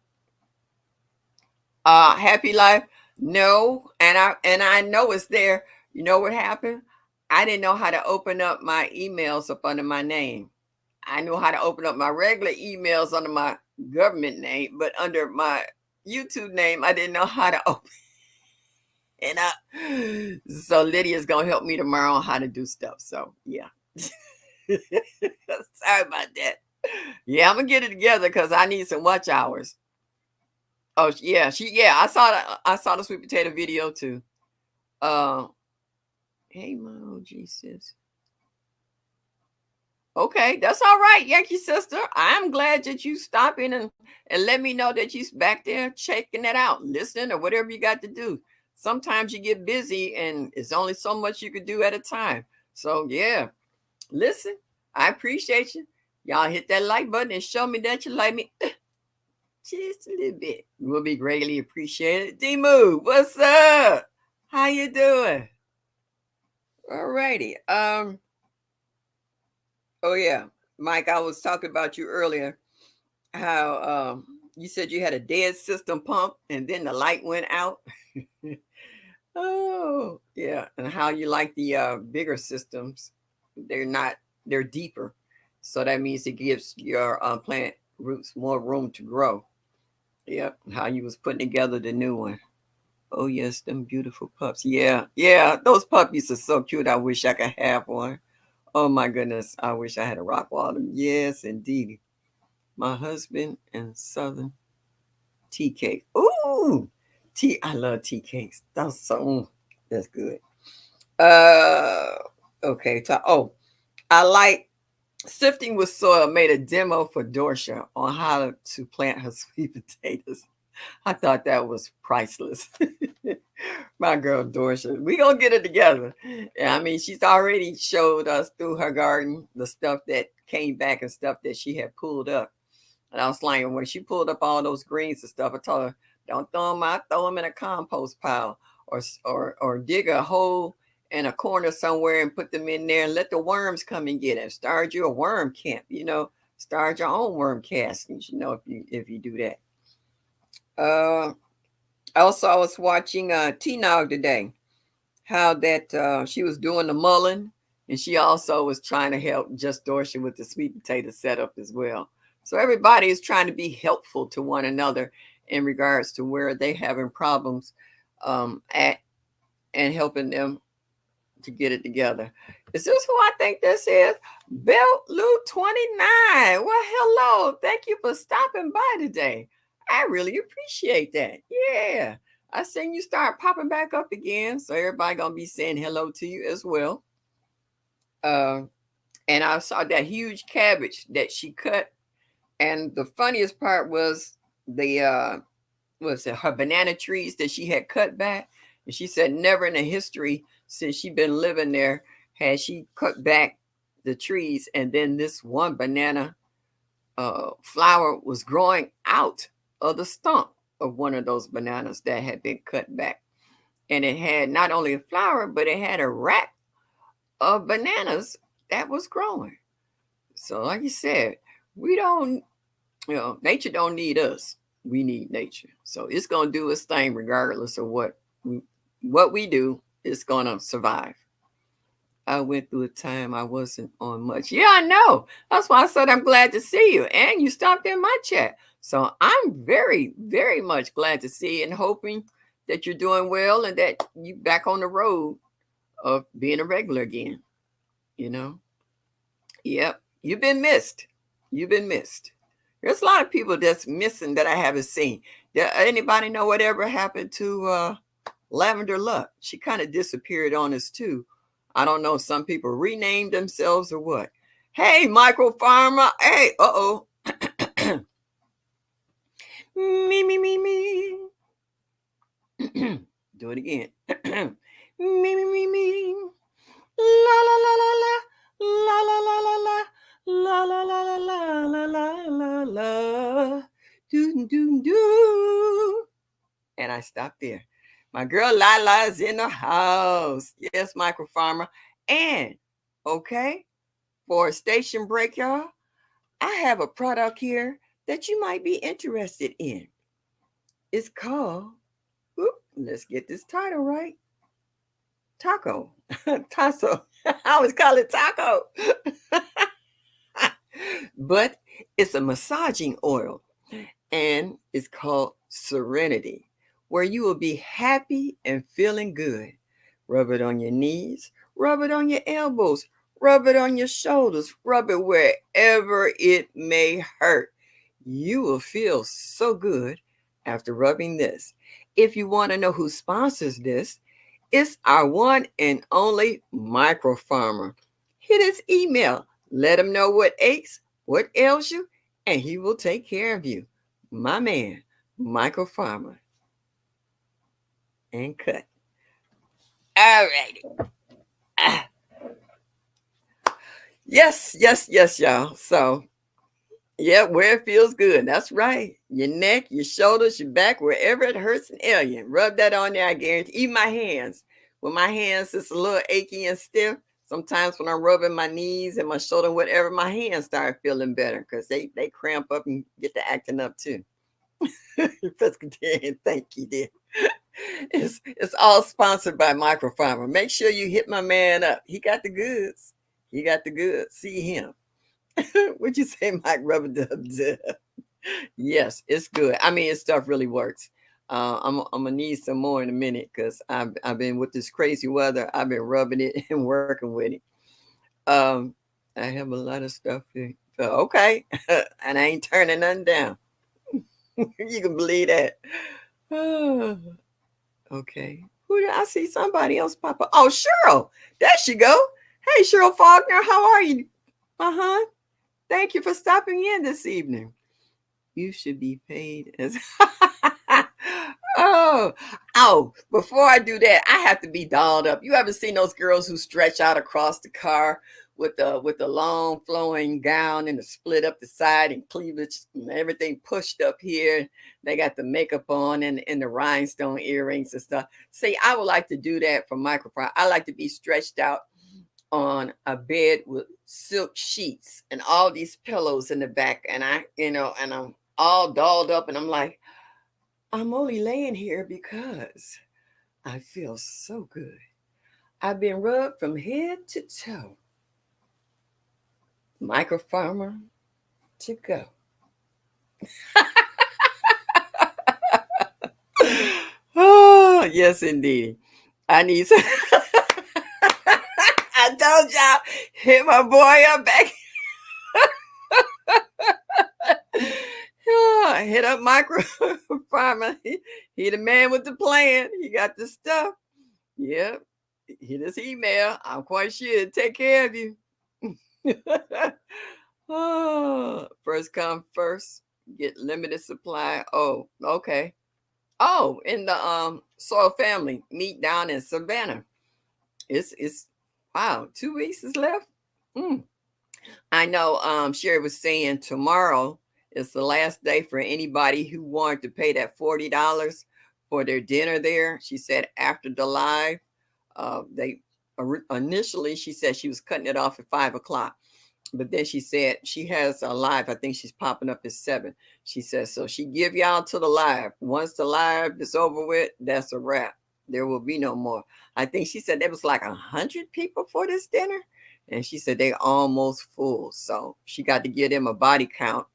Happy Life. No, and I know it's there. You know what happened? I didn't know how to open up my emails up under my name. I knew how to open up my regular emails under my government name, but under my YouTube name, I didn't know how to open it up. So Lydia's gonna help me tomorrow on how to do stuff. So yeah. Sorry about that. Yeah, I'm gonna get it together because I need some watch hours. Oh yeah, I saw the sweet potato video too. Uh hey Mo Jesus. Okay, that's all right, Yankee sister. I'm glad that you stop in and let me know that you back there checking that out, listening or whatever you got to do. Sometimes you get busy and it's only so much you could do at a time. So yeah, listen, I appreciate you. Y'all hit that like button and show me that you like me just a little bit. Will be greatly appreciated. D-Move, what's up? How you doing? Alrighty. Oh yeah, Mike, I was talking about you earlier. How you said you had a dead system pump and then the light went out. Oh yeah, and how you like the bigger systems. They're not. They're deeper, so that means it gives your plant roots more room to grow. Yep. How you was putting together the new one. Oh yes, them beautiful pups. Yeah, yeah, those puppies are so cute. I wish I could have one. Oh my goodness, I wish I had a Rottweiler. Yes, indeed. My husband and Southern tea cake. Ooh, tea. I love tea cakes. That's so. That's good. Uh, okay. I like Sifting with Soil made a demo for Dorsha on how to plant her sweet potatoes. I thought that was priceless. My girl Dorsha. We gonna get it together. Yeah, I mean, she's already showed us through her garden the stuff that came back and stuff that she had pulled up. And I was like, when she pulled up all those greens and stuff, I told her, don't throw them out, throw them in a compost pile, or dig a hole in a corner somewhere and put them in there and let the worms come and get it. Start you a worm camp, start your own worm castings, if you do that. Also, I was watching T-Nog today, how that she was doing the mullen, and she also was trying to help Just Dorsha with the sweet potato setup as well. So everybody is trying to be helpful to one another in regards to where they having problems at and helping them to get it together. Is this who I think this is? Belt Lou 29. Well, hello. Thank you for stopping by today. I really appreciate that. Yeah. I seen you start popping back up again. So everybody gonna be saying hello to you as well. Uh, and I saw that huge cabbage that she cut. And the funniest part was the her banana trees that she had cut back. And she said never in the history since she been living there had she cut back the trees. And then this one banana flower was growing out of the stump of one of those bananas that had been cut back. And it had not only a flower, but it had a rack of bananas that was growing. So, like you said, we don't, nature don't need us. We need nature. So it's gonna do its thing regardless of what we do. It's gonna survive. I went through a time I wasn't on much. Yeah, I know. That's why I said I'm glad to see you. And you stopped in my chat. So I'm very, very much glad to see you and hoping that you're doing well and that you back on the road of being a regular again. You know? Yep. You've been missed. You've been missed. There's a lot of people that's missing that I haven't seen. Anybody know whatever happened to Lavender Luck? She kind of disappeared on us too. I don't know. Some people renamed themselves or what. Hey, Micro Farmer. Hey, uh-oh. Me, me, me, me. Do it again. Me, me, me, me. La, la, la, la, la. La, la, la, la, la. La, la, la, la, la, la, la, la, la. Doom, doom, doom. And I stopped there. My girl Lila's in the house. Yes, Micro Farmer. And, okay, for a station break, y'all, I have a product here that you might be interested in. It's called, let's get this title right. Taco. Tasso. I always call it taco. But it's a massaging oil and it's called Serenity, where you will be happy and feeling good. Rub it on your knees, rub it on your elbows, rub it on your shoulders, rub it wherever it may hurt. You will feel so good after rubbing this. If you want to know who sponsors this, it's our one and only Micro Farmer. Hit his email, let him know what aches, what ails you, and he will take care of you. My man, Micro Farmer. And cut. All righty. Ah. Yes, yes, yes, y'all. So, yeah, where it feels good. That's right. Your neck, your shoulders, your back, wherever it hurts and ails you. Rub that on there, I guarantee. Even my hands. When my hands is a little achy and stiff, sometimes when I'm rubbing my knees and my shoulder, whatever, my hands start feeling better because they cramp up and get to acting up too. Presbyterian, thank you, dear. It's all sponsored by Micro Farmer. Make sure you hit my man up. He got the goods. He got the goods. See him. What'd you say, Mike? Rubber dub dub. Yes, it's good. I mean, his stuff really works. I'm gonna need some more in a minute because I've been with this crazy weather. I've been rubbing it and working with it. Um, I have a lot of stuff here. So, okay, and I ain't turning nothing down. You can believe that. Okay. Who did I see? Somebody else pop up? Oh, Cheryl. There she go. Hey, Cheryl Faulkner. How are you? Uh-huh. Thank you for stopping in this evening. You should be paid as oh, before I do that, I have to be dolled up. You ever seen those girls who stretch out across the car with the long flowing gown and the split up the side and cleavage and everything pushed up here? They got the makeup on and the rhinestone earrings and stuff. See, I would like to do that for microphone. I like to be stretched out on a bed with silk sheets and all these pillows in the back, and and I'm all dolled up, and I'm like, I'm only laying here because I feel so good. I've been rubbed from head to toe. Micro Farmer to go. Oh, yes, indeed. I need some. I told y'all, hit my boy up back. Hit up Micro Farmer. He the man with the plan. He got the stuff. Yep. Hit his email. I'm quite sure it'll take care of you. Oh, first come first. Get limited supply. Oh, okay. Oh, in the Soil Family meet down in Savannah. It's wow, 2 weeks is left. Mm. I know Sherry was saying tomorrow is the last day for anybody who wanted to pay that $40 for their dinner there. She said after the live, they initially she said she was cutting it off at 5 o'clock. But then she said she has a live. I think she's popping up at 7. She says so. She give y'all to the live. Once the live is over with, that's a wrap. There will be no more. I think she said there was like 100 people for this dinner, and she said they almost full. So she got to give them a body count,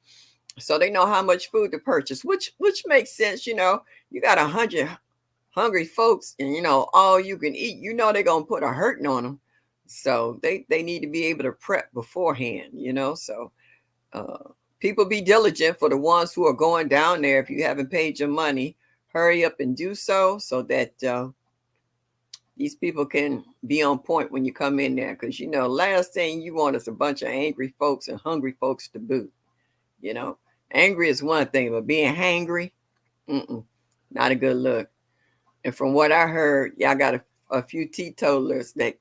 so they know how much food to purchase. Which makes sense. You got 100 hungry folks, and all you can eat. They're gonna put a hurting on them. So they need to be able to prep beforehand. So people be diligent for the ones who are going down there. If you haven't paid your money, hurry up and do so that these people can be on point when you come in there. Because last thing you want is a bunch of angry folks and hungry folks to boot. Angry is one thing, but being hangry, not a good look. And from what I heard, y'all got a few teetotalers that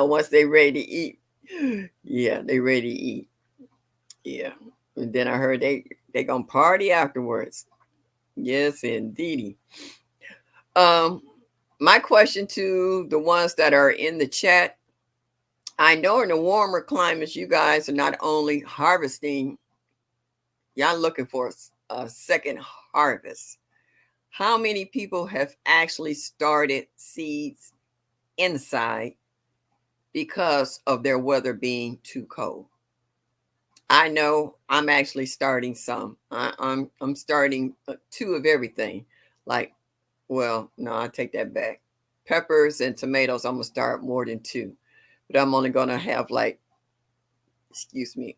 once they ready to eat, yeah, they ready to eat. Yeah. And then I heard they gonna party afterwards. Yes, indeedy. My question to the ones that are in the chat, I know in the warmer climates, you guys are not only harvesting, y'all looking for a second harvest. How many people have actually started seeds inside because of their weather being too cold? I know I'm actually starting some. I'm starting two of everything. Like, well, no, I take that back. Peppers and tomatoes, I'm gonna start more than two, but I'm only gonna have like, excuse me,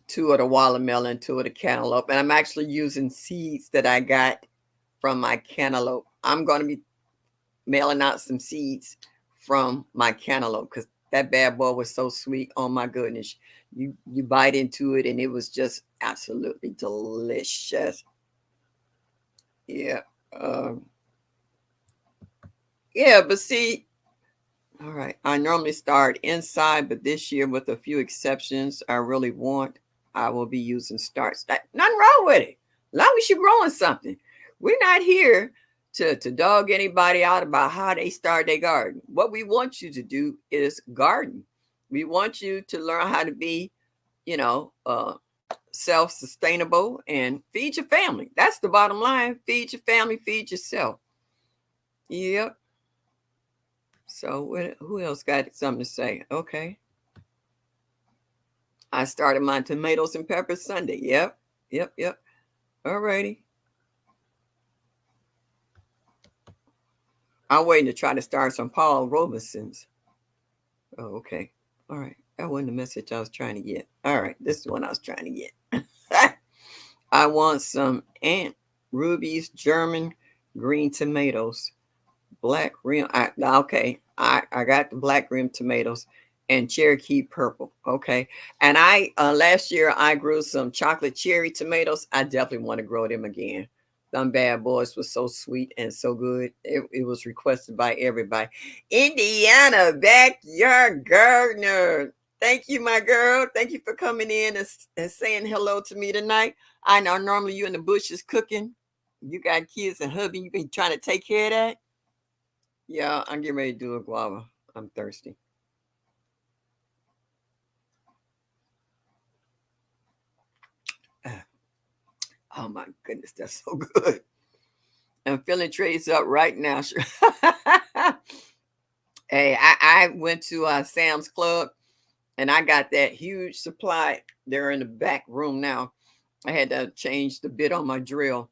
two of the watermelon, two of the cantaloupe, and I'm actually using seeds that I got from my cantaloupe. I'm gonna be mailing out some seeds from my cantaloupe because that bad boy was so sweet. Oh my goodness. You bite into it and it was just absolutely delicious. Yeah. Um, yeah, but see, all right. I normally start inside, but this year, with a few exceptions, I will be using starts. Nothing wrong with it. As long as you're growing something. We're not here to dog anybody out about how they start their garden. What we want you to do is garden. We want you to learn how to be, you know, self-sustainable and feed your family. That's the bottom line. Feed your family, feed yourself. Yep. So who else got something to say? Okay. I started my tomatoes and peppers Sunday. Yep. Yep. Yep. All righty. I'm waiting to try to start some Paul Robinsons. Oh, okay. All right. That wasn't the message I was trying to get. All right. This is the one I was trying to get. I want some Aunt Ruby's German green tomatoes. Black rim. Okay. I got the black rim tomatoes and Cherokee purple. Okay. And I last year I grew some chocolate cherry tomatoes. I definitely want to grow them again. Them bad boys was so sweet and so good. It was requested by everybody. Indiana backyard gardener. Thank you, my girl. Thank you for coming in and saying hello to me tonight. I know normally you in the bushes cooking. You got kids and hubby. You been trying to take care of that. Yeah, I'm getting ready to do a guava. I'm thirsty. Oh my goodness, that's so good. I'm filling trays up right now. Hey, I went to Sam's Club and I got that huge supply. They're in the back room now. I had to change the bit on my drill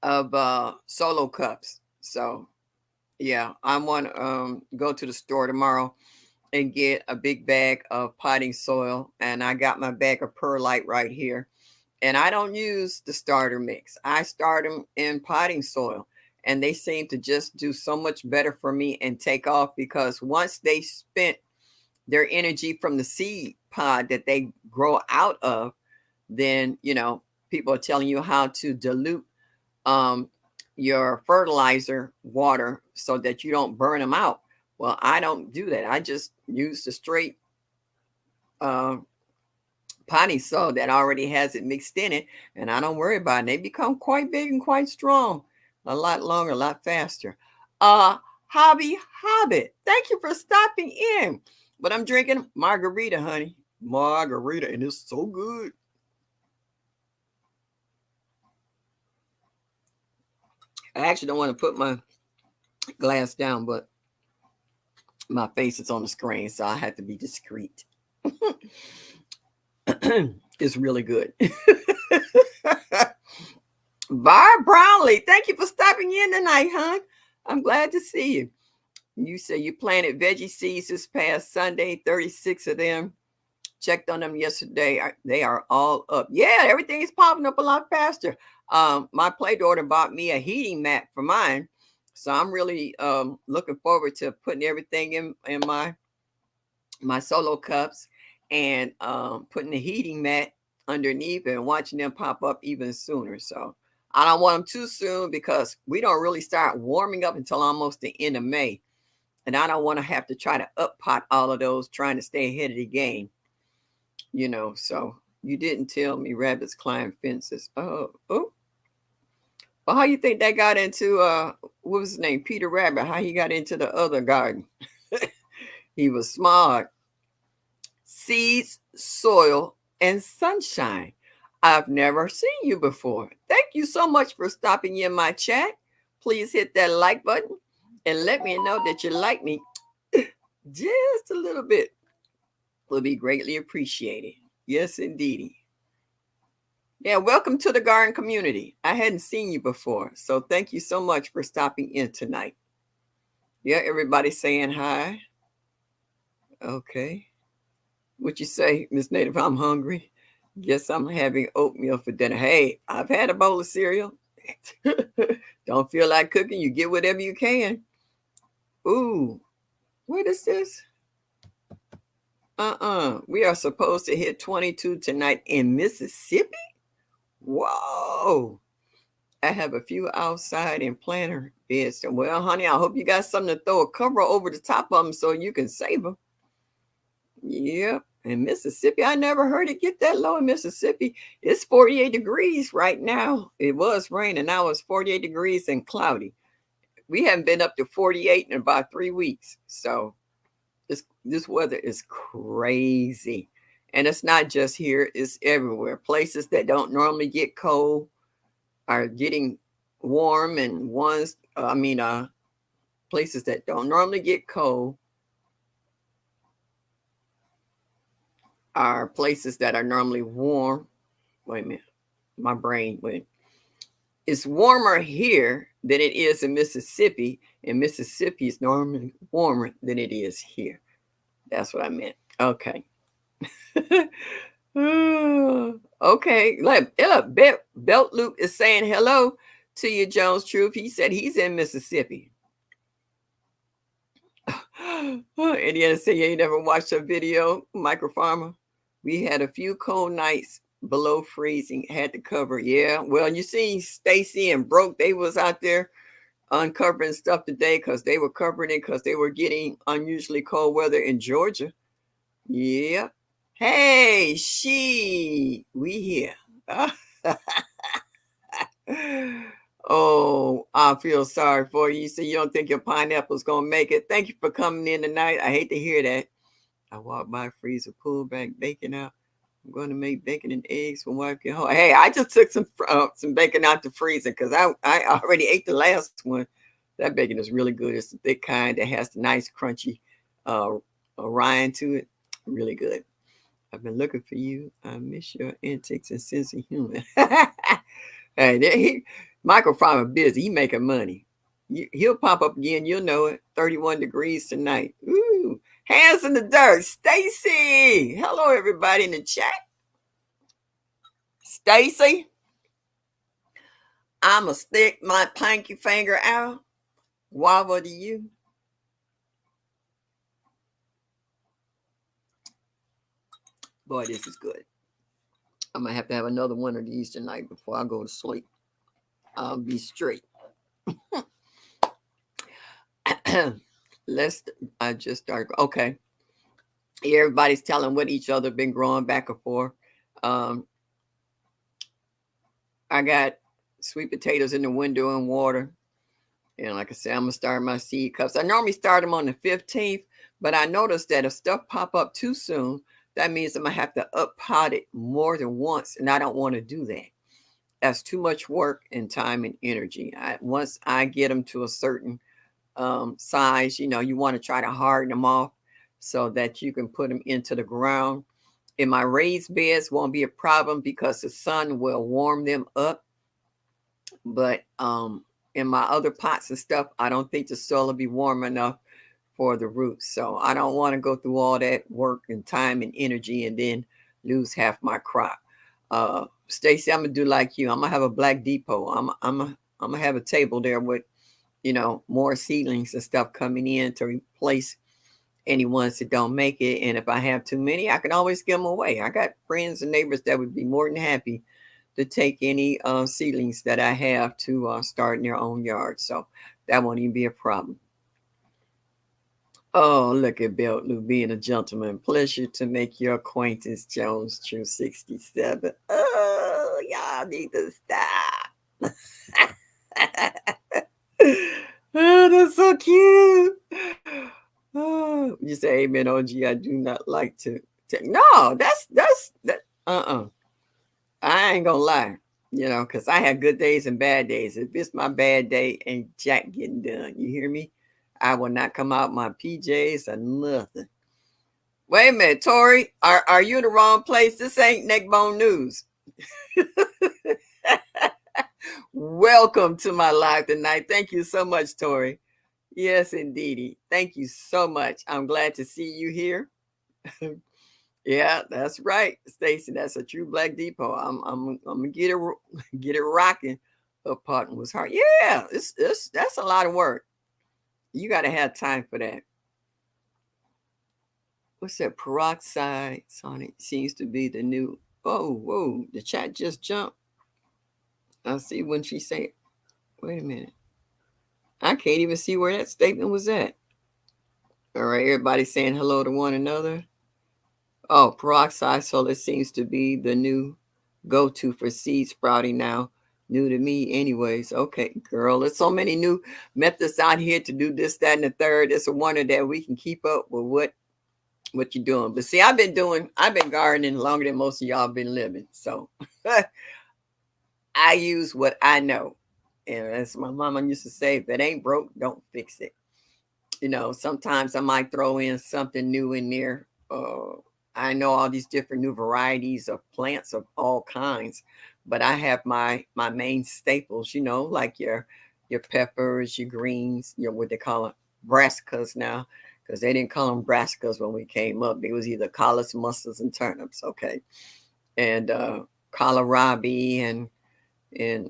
of solo cups. So yeah, I want to go to the store tomorrow and get a big bag of potting soil. And I got my bag of perlite right here. And I don't use the starter mix. I start them in potting soil. And they seem to just do so much better for me and take off because once they spent their energy from the seed pod that they grow out of, then, people are telling you how to dilute um, your fertilizer water so that you don't burn them out. Well, I don't do that. I just use the straight uh, potting soil that already has it mixed in it, and I don't worry about it. They become quite big and quite strong, a lot longer, a lot faster. Uh, Hobby Hobbit, thank you for stopping in. But I'm drinking margarita, honey, margarita, and it's so good. I actually don't want to put my glass down, but my face is on the screen, so I have to be discreet. It's really good. Barb Brownlee, thank you for stopping in tonight, hon. I'm glad to see you. You say you planted veggie seeds this past Sunday, 36 of them. Checked on them yesterday. They are all up. Yeah, everything is popping up a lot faster. My play daughter bought me a heating mat for mine. So I'm really looking forward to putting everything in my solo cups and putting the heating mat underneath and watching them pop up even sooner. So I don't want them too soon because we don't really start warming up until almost the end of May. And I don't want to have to try to up pot all of those trying to stay ahead of the game, so You didn't tell me rabbits climb fences. Oh. Well, how you think they got into what was his name? Peter Rabbit. How he got into the other garden? He was smart. Seeds, soil, and sunshine. I've never seen you before. Thank you so much for stopping in my chat. Please hit that like button and let me know that you like me just a little bit. Will be greatly appreciated. Yes, indeedy. Yeah, welcome to the garden community. I hadn't seen you before, so thank you so much for stopping in tonight. Yeah, everybody saying hi. Okay. What you say, Miss Native? I'm hungry. Guess I'm having oatmeal for dinner. Hey, I've had a bowl of cereal. Don't feel like cooking, you get whatever you can. Ooh, what is this? We are supposed to hit 22 tonight in Mississippi. Whoa. I have a few outside in planter beds. Well, honey, I hope you got something to throw a cover over the top of them so you can save them. Yep. In Mississippi, I never heard it get that low in Mississippi. It's 48 degrees right now. It was raining. Now it's 48 degrees and cloudy. We haven't been up to 48 in about 3 weeks. So this weather is crazy. And it's not just here, it's everywhere. Places that don't normally get cold are getting warm, and places that don't normally get cold are places that are normally warm. Wait a minute, my brain went. It's warmer here than it is in Mississippi, and Mississippi is normally warmer than it is here. That's what I meant. Okay. Okay. Look, Belt Loop is saying hello to you, Jones Truth. He said he's in Mississippi. Indiana said you ain't never watched a video, Microfarmer. We had a few cold nights below freezing, had to cover. Yeah. Well, you see Stacy and Broke, they was out there uncovering stuff today because they were covering it because they were getting unusually cold weather in Georgia. Yeah. Hey, we here. Oh, I feel sorry for you. You say you don't think your pineapple's gonna make it. Thank you for coming in tonight. I hate to hear that. I walked by freezer, pulled back bacon out. I'm going to make bacon and eggs when wife get home. Hey, I just took some bacon out the freezer because I already ate the last one. That bacon is really good. It's the thick kind that has the nice crunchy rind to it. Really good. I've been looking for you. I miss your antics and sense of humor. Hey, Microfarmer busy. He making money. He'll pop up again. You'll know it. 31 degrees tonight. Ooh. Hands in the dirt. Stacy. Hello, everybody in the chat. Stacy. I'ma stick my pinky finger out. Wobble to you. Boy, this is good. I'm gonna have to have another one of these tonight before I go to sleep. I'll be straight. I just started. Okay. Everybody's telling what each other been growing back and forth. I got sweet potatoes in the window and water. And like I said, I'm gonna start my seed cups. I normally start them on the 15th, but I noticed that if stuff pop up too soon, that means I'm gonna have to up pot it more than once, and I don't want to do that. That's too much work and time and energy. Once I get them to a certain size, you want to try to harden them off so that you can put them into the ground. In my raised beds won't be a problem because the sun will warm them up. But in my other pots and stuff, I don't think the soil will be warm enough for the roots. So I don't want to go through all that work and time and energy and then lose half my crop. Stacy, I'm gonna do like you. I'm gonna have a black depot. I'm gonna have a table there with more seedlings and stuff coming in to replace any ones that don't make it. And if I have too many, I can always give them away. I got friends and neighbors that would be more than happy to take any seedlings that I have to start in their own yard. So that won't even be a problem. Oh, look at Beltlu being a gentleman. Pleasure to make your acquaintance, Jones True 67. Oh, y'all need to stop. Oh, that's so cute. Oh, you say amen, OG. I do not like to no, that's that I ain't gonna lie, because I had good days and bad days. If it's my bad day, ain't jack getting done. You hear me? I will not come out my PJs or nothing. Wait a minute, Tori. Are you in the wrong place? This ain't Neckbone News. Welcome to my live tonight. Thank you so much, Tori. Yes, indeedy. Thank you so much. I'm glad to see you here. Yeah, that's right, Stacy. That's a true Black Depot. I'm gonna get it rocking. Apartment was hard. Yeah, it's that's a lot of work. You got to have time for that. What's that? Peroxide Sonic seems to be the new. Oh, whoa! The chat just jumped. I see when she say. Wait a minute. I can't even see where that statement was at. All right, everybody saying hello to one another. Oh, peroxide solar seems to be the new go-to for seed sprouting now. New to me, anyways. Okay, girl, there's so many new methods out here to do this, that, and the third. It's a wonder that we can keep up with what you're doing. But see, I've been gardening longer than most of y'all been living. So I use what I know. And as my mama used to say, if it ain't broke, don't fix it. Sometimes I might throw in something new in there. I know all these different new varieties of plants of all kinds, but I have my main staples, like your peppers, your greens, what they call it, brassicas now, because they didn't call them brassicas when we came up. It was either collards, mustards, and turnips, okay, and kohlrabi and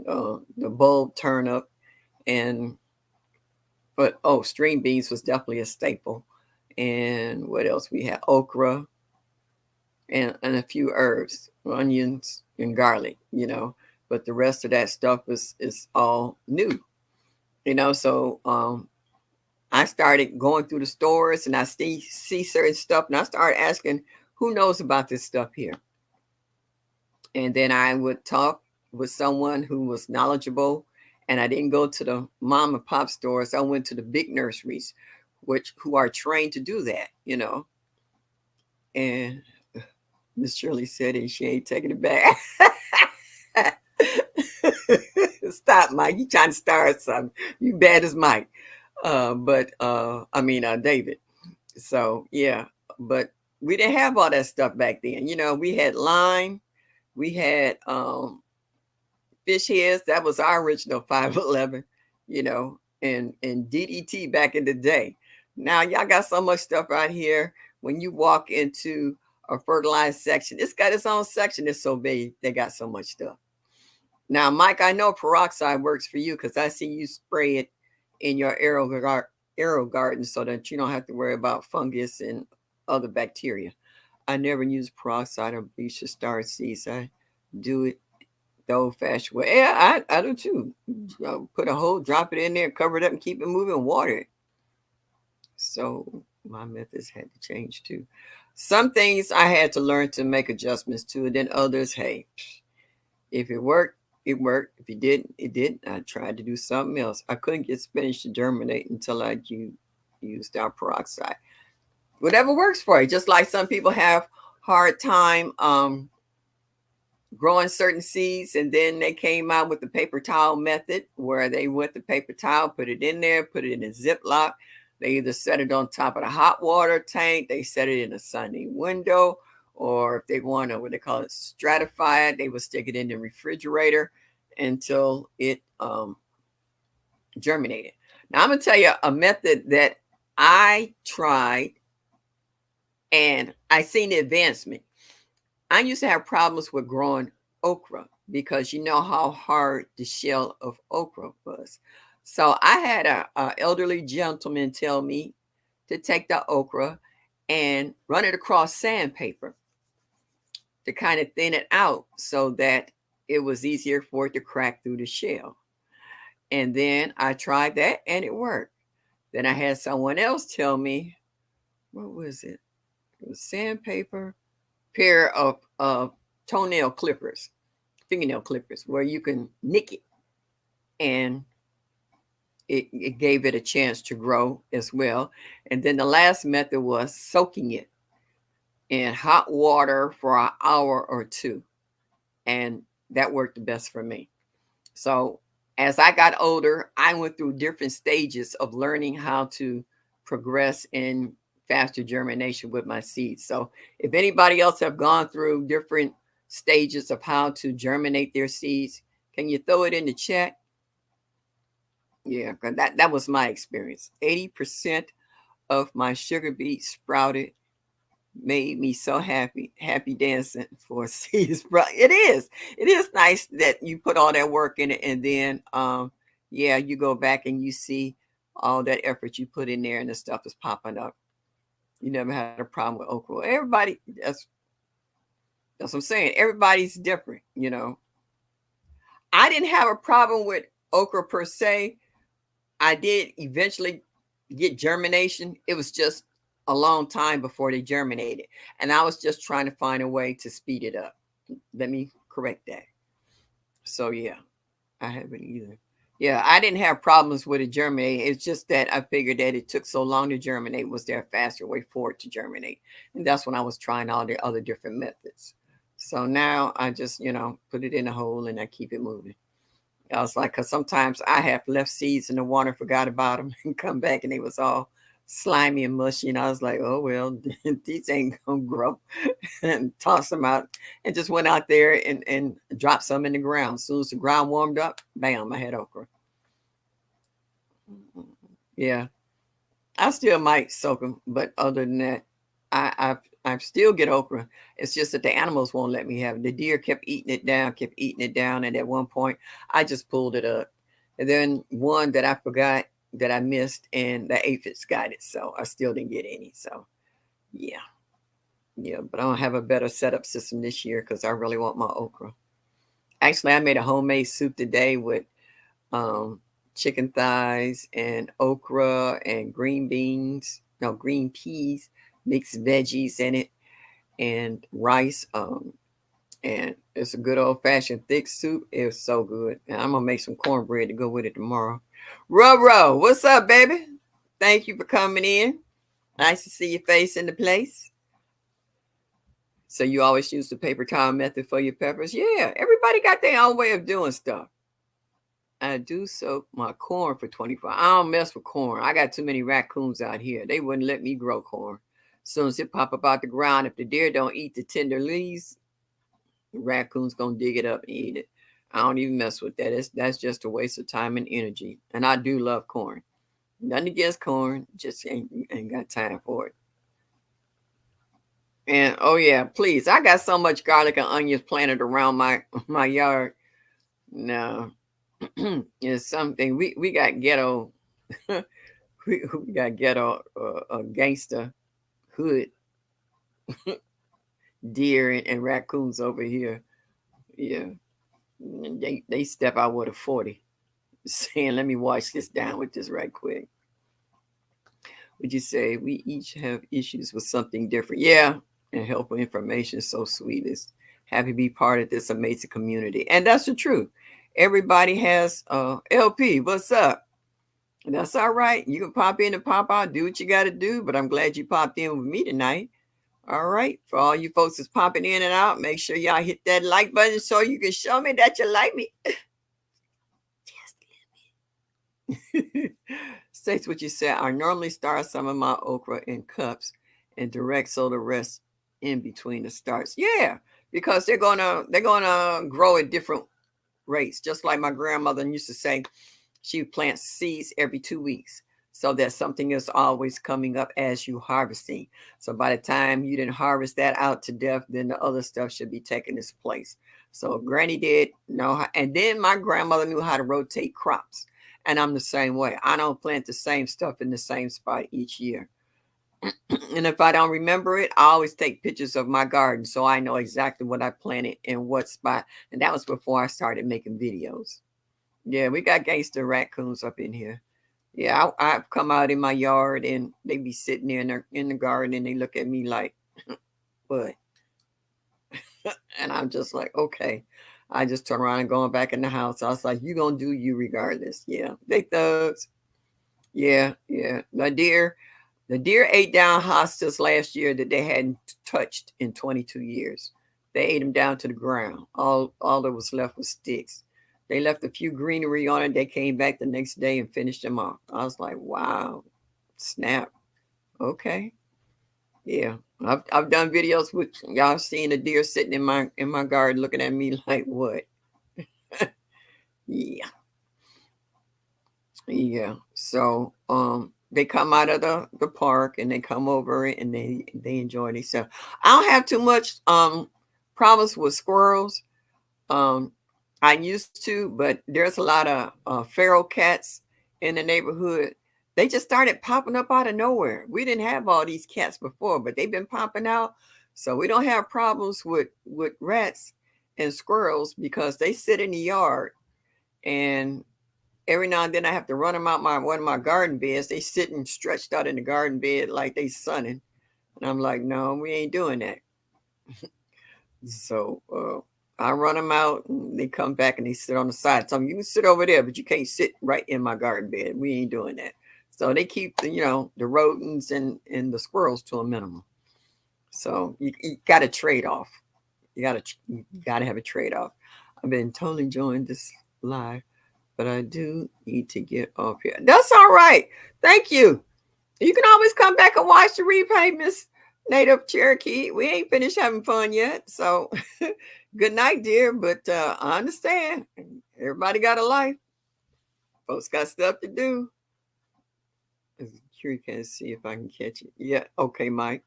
the bulb turnip and but string beans was definitely a staple. And what else we had? Okra and a few herbs, onions and garlic. But the rest of that stuff is all new. So I started going through the stores and I see certain stuff and I started asking who knows about this stuff here. And then I would talk with someone who was knowledgeable. And I didn't go to the mom and pop stores. I went to the big nurseries, who are trained to do that. And Miss Shirley said and she ain't taking it back. Stop, Mike. You trying to start something. You bad as Mike. David. So yeah, but we didn't have all that stuff back then. We had lime, we had fish heads. That was our original 511, and DDT back in the day. Now y'all got so much stuff out here. When you walk into a fertilized section, it's got its own section. It's so big, they got so much stuff. Now, Mike, I know peroxide works for you because I see you spray it in your aero garden so that you don't have to worry about fungus and other bacteria. I never use peroxide or bleach to start seeds. I do it the old-fashioned way. Yeah, I do too. Put a hole, drop it in there, cover it up, and keep it moving. Water it. So my methods had to change too. Some things I had to learn to make adjustments to, and then others, hey, if it worked, it worked. If it didn't, it didn't. I tried to do something else. I couldn't get spinach to germinate until I used our peroxide. Whatever works for you. Just like some people have hard time growing certain seeds, and then they came out with the paper towel method where they went the paper towel, put it in there, put it in a Ziploc. They either set it on top of the hot water tank, they set it in a sunny window, or if they want to, what they call it, stratify it, they would stick it in the refrigerator until it germinated. Now, I'm going to tell you a method that I tried and I seen the advancement. I used to have problems with growing okra because you know how hard the shell of okra was. So I had a elderly gentleman tell me to take the okra and run it across sandpaper to kind of thin it out so that it was easier for it to crack through the shell. And then I tried that and it worked. Then I had someone else tell me what was it? It was sandpaper, pair of toenail clippers, fingernail clippers, where you can nick it, and it gave it a chance to grow as well. And then the last method was soaking it in hot water for an hour or two, and that worked the best for me. So as I got older, I went through different stages of learning how to progress in faster germination with my seeds. So if anybody else have gone through different stages of how to germinate their seeds, can you throw it in the chat? Yeah, 'cause that was my experience. 80% of my sugar beet sprouted, made me so happy dancing for seeds, bro. It is nice that you put all that work in it, and then yeah, you go back and you see all that effort you put in there, and the stuff is popping up. You never had a problem with okra. Everybody, that's what I'm saying. Everybody's different, you know. I didn't have a problem with okra per se. I did eventually get germination. It was just a long time before they germinated. And I was just trying to find a way to speed it up. Let me correct that. So, yeah, I haven't either. Yeah, I didn't have problems with it germinating. It's just that I figured that it took so long to germinate. Was there a faster way for it to germinate? And that's when I was trying all the other different methods. So now I just, put it in a hole and I keep it moving. I was like, because sometimes I have left seeds in the water, forgot about them, and come back and they was all slimy and mushy. And I was like, oh, well, these ain't going to grow. And toss them out and just went out there and dropped some in the ground. As soon as the ground warmed up, bam, I had okra. Yeah, I still might soak them, but other than that, I still get okra. It's just that the animals won't let me have it. The deer kept eating it down, and at one point, I just pulled it up. And then one that I forgot that I missed, and the aphids got it, so I still didn't get any. So yeah, yeah, but I don't have a better setup system this year because I really want my okra. Actually, I made a homemade soup today with um, chicken thighs and okra and green beans, no, green peas, mixed veggies in it, and rice. And it's a good old fashioned thick soup. It was so good. And I'm gonna make some cornbread to go with it tomorrow. Roro, what's up, baby? Thank you for coming in. Nice to see your face in the place. So you always use the paper towel method for your peppers? Yeah, everybody got their own way of doing stuff. I do soak my corn for 24 hours. I don't mess with corn. I got too many raccoons out here. They wouldn't let me grow corn. As soon as it pop up out the ground, if the deer don't eat the tender leaves, the raccoon's gonna dig it up and eat it. I don't even mess with that. That's just a waste of time and energy. And I do love corn. Nothing against corn, just ain't got time for it. And oh yeah, please. I got so much garlic and onions planted around my yard. No. It's something we got ghetto we got ghetto gangster hood deer and raccoons over here. Yeah. And they step out with a 40 saying, let me wash this down with this right quick. Would you say we each have issues with something different? Yeah. And helpful information is so sweet. It's happy to be part of this amazing community. And that's the truth. Everybody has LP. What's up? That's all right. You can pop in and pop out, do what you got to do. But I'm glad you popped in with me tonight. All right. For all you folks that's popping in and out, make sure y'all hit that like button so you can show me that you like me. States what you said. I normally start some of my okra in cups and direct sow the rest in between the starts. Yeah, because they're gonna grow at different rates. Just like my grandmother used to say, she plants seeds every 2 weeks. So that something is always coming up as you harvesting. So by the time you didn't harvest that out to death, then the other stuff should be taking its place. So Granny did know how, and then my grandmother knew how to rotate crops. And I'm the same way. I don't plant the same stuff in the same spot each year. And if I don't remember it, I always take pictures of my garden so I know exactly what I planted in what spot. And that was before I started making videos. Yeah, we got gangster raccoons up in here. Yeah, I've come out in my yard and they be sitting there in the garden and they look at me like, what? And I'm just like, okay. I just turn around and going back in the house. I was like, you gonna do you regardless. Yeah. They thugs. Yeah, yeah. The deer ate down hostas last year that they hadn't touched in 22 years. They ate them down to the ground. All that was left was sticks. They left a few greenery on it. They came back the next day and finished them off. I was like, wow, snap. Okay. Yeah. I've done videos with y'all seeing a deer sitting in my garden looking at me like what? Yeah. Yeah. So they come out of the park and they come over and they enjoy themselves. I don't have too much problems with squirrels. Um I used to, but there's a lot of feral cats in the neighborhood. They just started popping up out of nowhere. We didn't have all these cats before, but they've been popping out. So we don't have problems with rats and squirrels because they sit in the yard, and every now and then I have to run them out my one of my garden beds. They sitting stretched out in the garden bed like they sunning. And I'm like, no, we ain't doing that. So I run them out and they come back and they sit on the side. So you can sit over there, but you can't sit right in my garden bed. We ain't doing that. So they keep the rodents and the squirrels to a minimum. So you got to trade off. You gotta have a trade off. I've been totally enjoying this live, but I do need to get off here. That's all right. Thank you. You can always come back and watch the replay, Miss Native Cherokee. We ain't finished having fun yet. So good night, dear. But I understand. Everybody got a life. Folks got stuff to do. Here you can see if I can catch it. Yeah. Okay, Mike.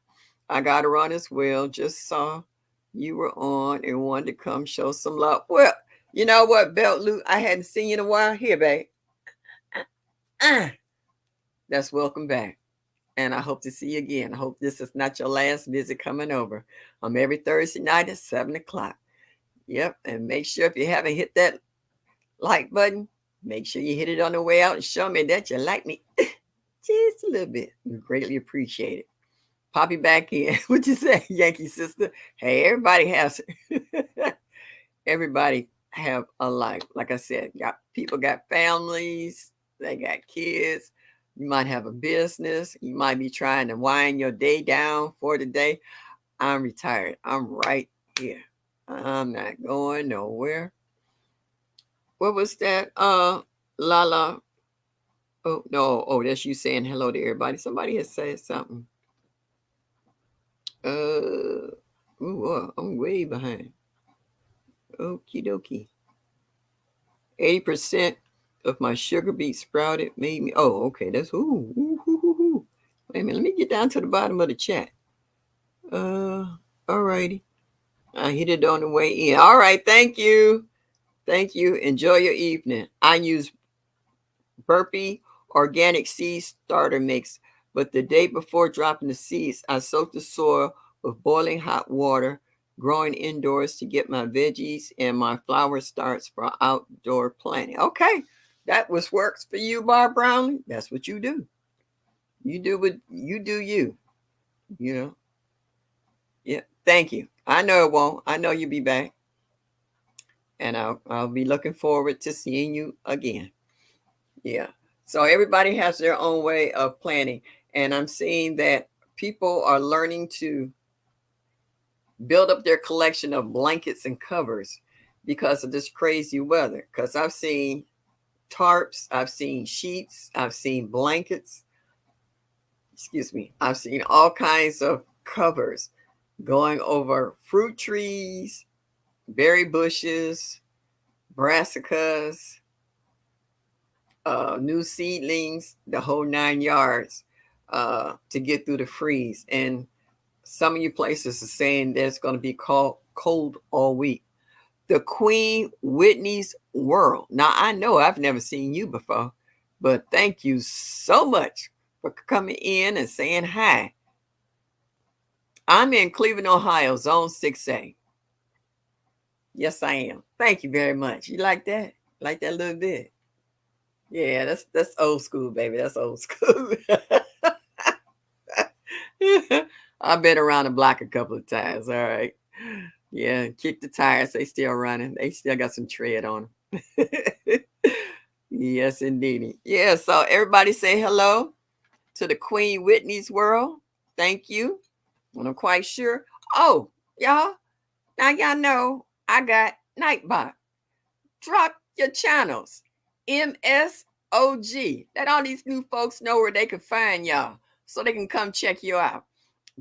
I got to run as well. Just saw you were on and wanted to come show some love. Well, you know what, Belt Loot? I hadn't seen you in a while. Here, babe. That's welcome back. And I hope to see you again. I hope this is not your last visit coming over. I'm every Thursday night at 7 o'clock. Yep. And make sure if you haven't hit that like button, make sure you hit it on the way out and show me that you like me just a little bit. We greatly appreciate it. Pop you back in. What you say, Yankee sister? Hey, everybody has everybody have a life. Like I said, people got families, they got kids. You might have a business. You might be trying to wind your day down for the day. I'm retired. I'm right here. I'm not going nowhere. What was that? Lala. Oh no. Oh, that's you saying hello to everybody. Somebody has said something. I'm way behind. Okie dokie. 80% of my sugar beet sprouted made me. Oh, okay. That's ooh. Wait a minute. Let me get down to the bottom of the chat. All righty. I hit it on the way in. All right. Thank you. Thank you. Enjoy your evening. I use Burpee organic seed starter mix, but the day before dropping the seeds, I soak the soil with boiling hot water, growing indoors to get my veggies and my flower starts for outdoor planting. Okay, that was works for you, Bob Brownlee. That's what you do. You do what you do. You know. Yeah. Thank you. I know it won't. I know you'll be back, and I'll be looking forward to seeing you again. Yeah. So everybody has their own way of planning. And I'm seeing that people are learning to build up their collection of blankets and covers because of this crazy weather. Because I've seen tarps, I've seen sheets, I've seen blankets. Excuse me. I've seen all kinds of covers going over fruit trees, berry bushes, brassicas, new seedlings, the whole 9 yards, to get through the freeze. And some of you places are saying that it's going to be cold all week. The Queen Whitney's World. Now, I know I've never seen you before, but thank you so much for coming in and saying hi. I'm in Cleveland, Ohio, Zone 6A. Yes, I am. Thank you very much. You like that? Like that a little bit? Yeah, that's old school, baby. That's old school. I've been around the block a couple of times. All right. Yeah, kick the tires. They still running. They still got some tread on them. Yes, indeed. Yeah, so everybody say hello to the Queen Whitney's world. Thank you. And I'm quite sure. Oh, y'all. Now y'all know I got Nightbot. Drop your channels. MSOG. Let all these new folks know where they can find y'all so they can come check you out.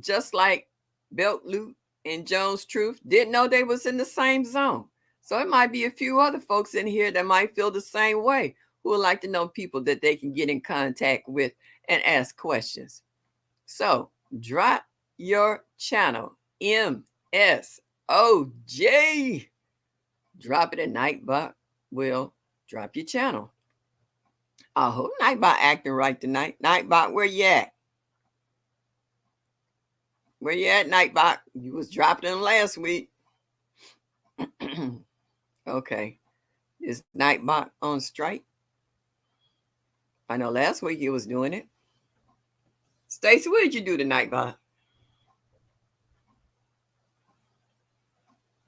Just like Belt Loot and Jones Truth didn't know they was in the same zone. So it might be a few other folks in here that might feel the same way, who would like to know people that they can get in contact with and ask questions. So drop your channel, MSOG. Drop it at Nightbot. Will drop your channel. I hope Nightbot acting right tonight. Nightbot, where you at? Where you at, Nightbot? You was dropping them last week. Okay. Is Nightbot on strike? I know last week he was doing it. Stacy, what did you do to Nightbot?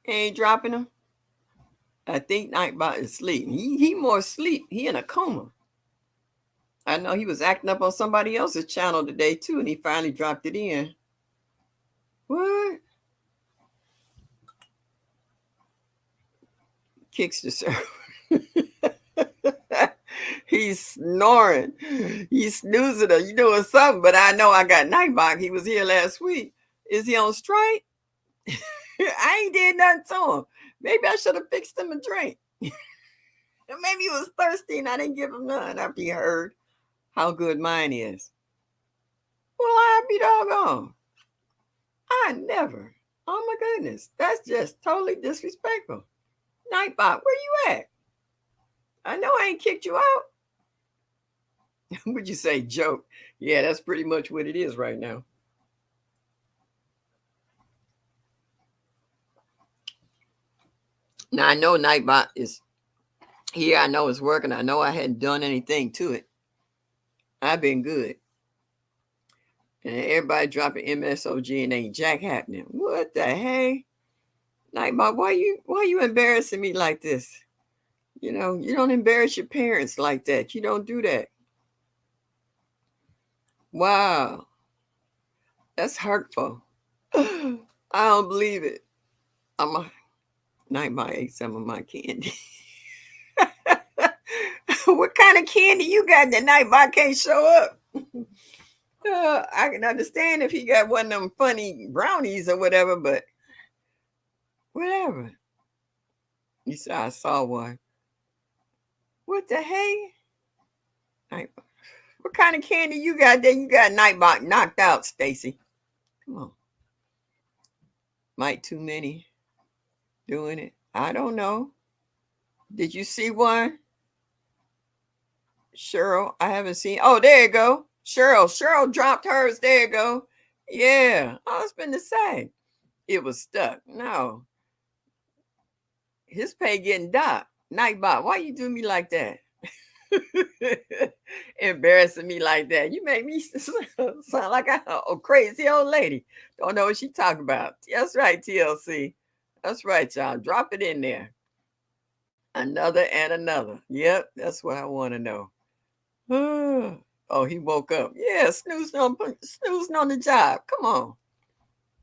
Ain't dropping him? I think Nightbot is asleep. He more asleep. He in a coma. I know he was acting up on somebody else's channel today too, and he finally dropped it in. What? Kicks the server. He's snoring. He's snoozing her. You doing something, but I know I got Nightbot. He was here last week. Is he on strike? I ain't did nothing to him. Maybe I should have fixed him a drink. Maybe he was thirsty and I didn't give him none after he heard how good mine is. Well, I'd be doggone. I never. Oh my goodness. That's just totally disrespectful. Nightbot, where you at? I know I ain't kicked you out. Would you say joke? Yeah, that's pretty much what it is right now. Now I know Nightbot is here. I know it's working. I know I hadn't done anything to it. I've been good. And everybody dropping MSOG and ain't jack happening. What the heck? Nightbot, why you embarrassing me like this? You know, you don't embarrass your parents like that. You don't do that. Wow. That's hurtful. I don't believe it. I'm a Nightbot ate some of my candy. What kind of candy you got that Nightbot can't show up? I can understand if he got one of them funny brownies or whatever, but whatever. You said I saw one. What the heck? What kind of candy you got there? You got Nightbot knocked out, Stacy. Come on. Might too many doing it. I don't know. Did you see one? Cheryl, I haven't seen. Oh, there you go. Cheryl dropped hers. There you go. Yeah. I was been to say. It was stuck. No. His pay getting docked. Nightbot, why you do me like that? Embarrassing me like that. You make me sound like a crazy old lady. Don't know what she talking about. That's right, TLC. That's right, y'all. Drop it in there. Another and another. Yep, that's what I want to know. Oh, he woke up. Yeah, snoozing on the job. Come on.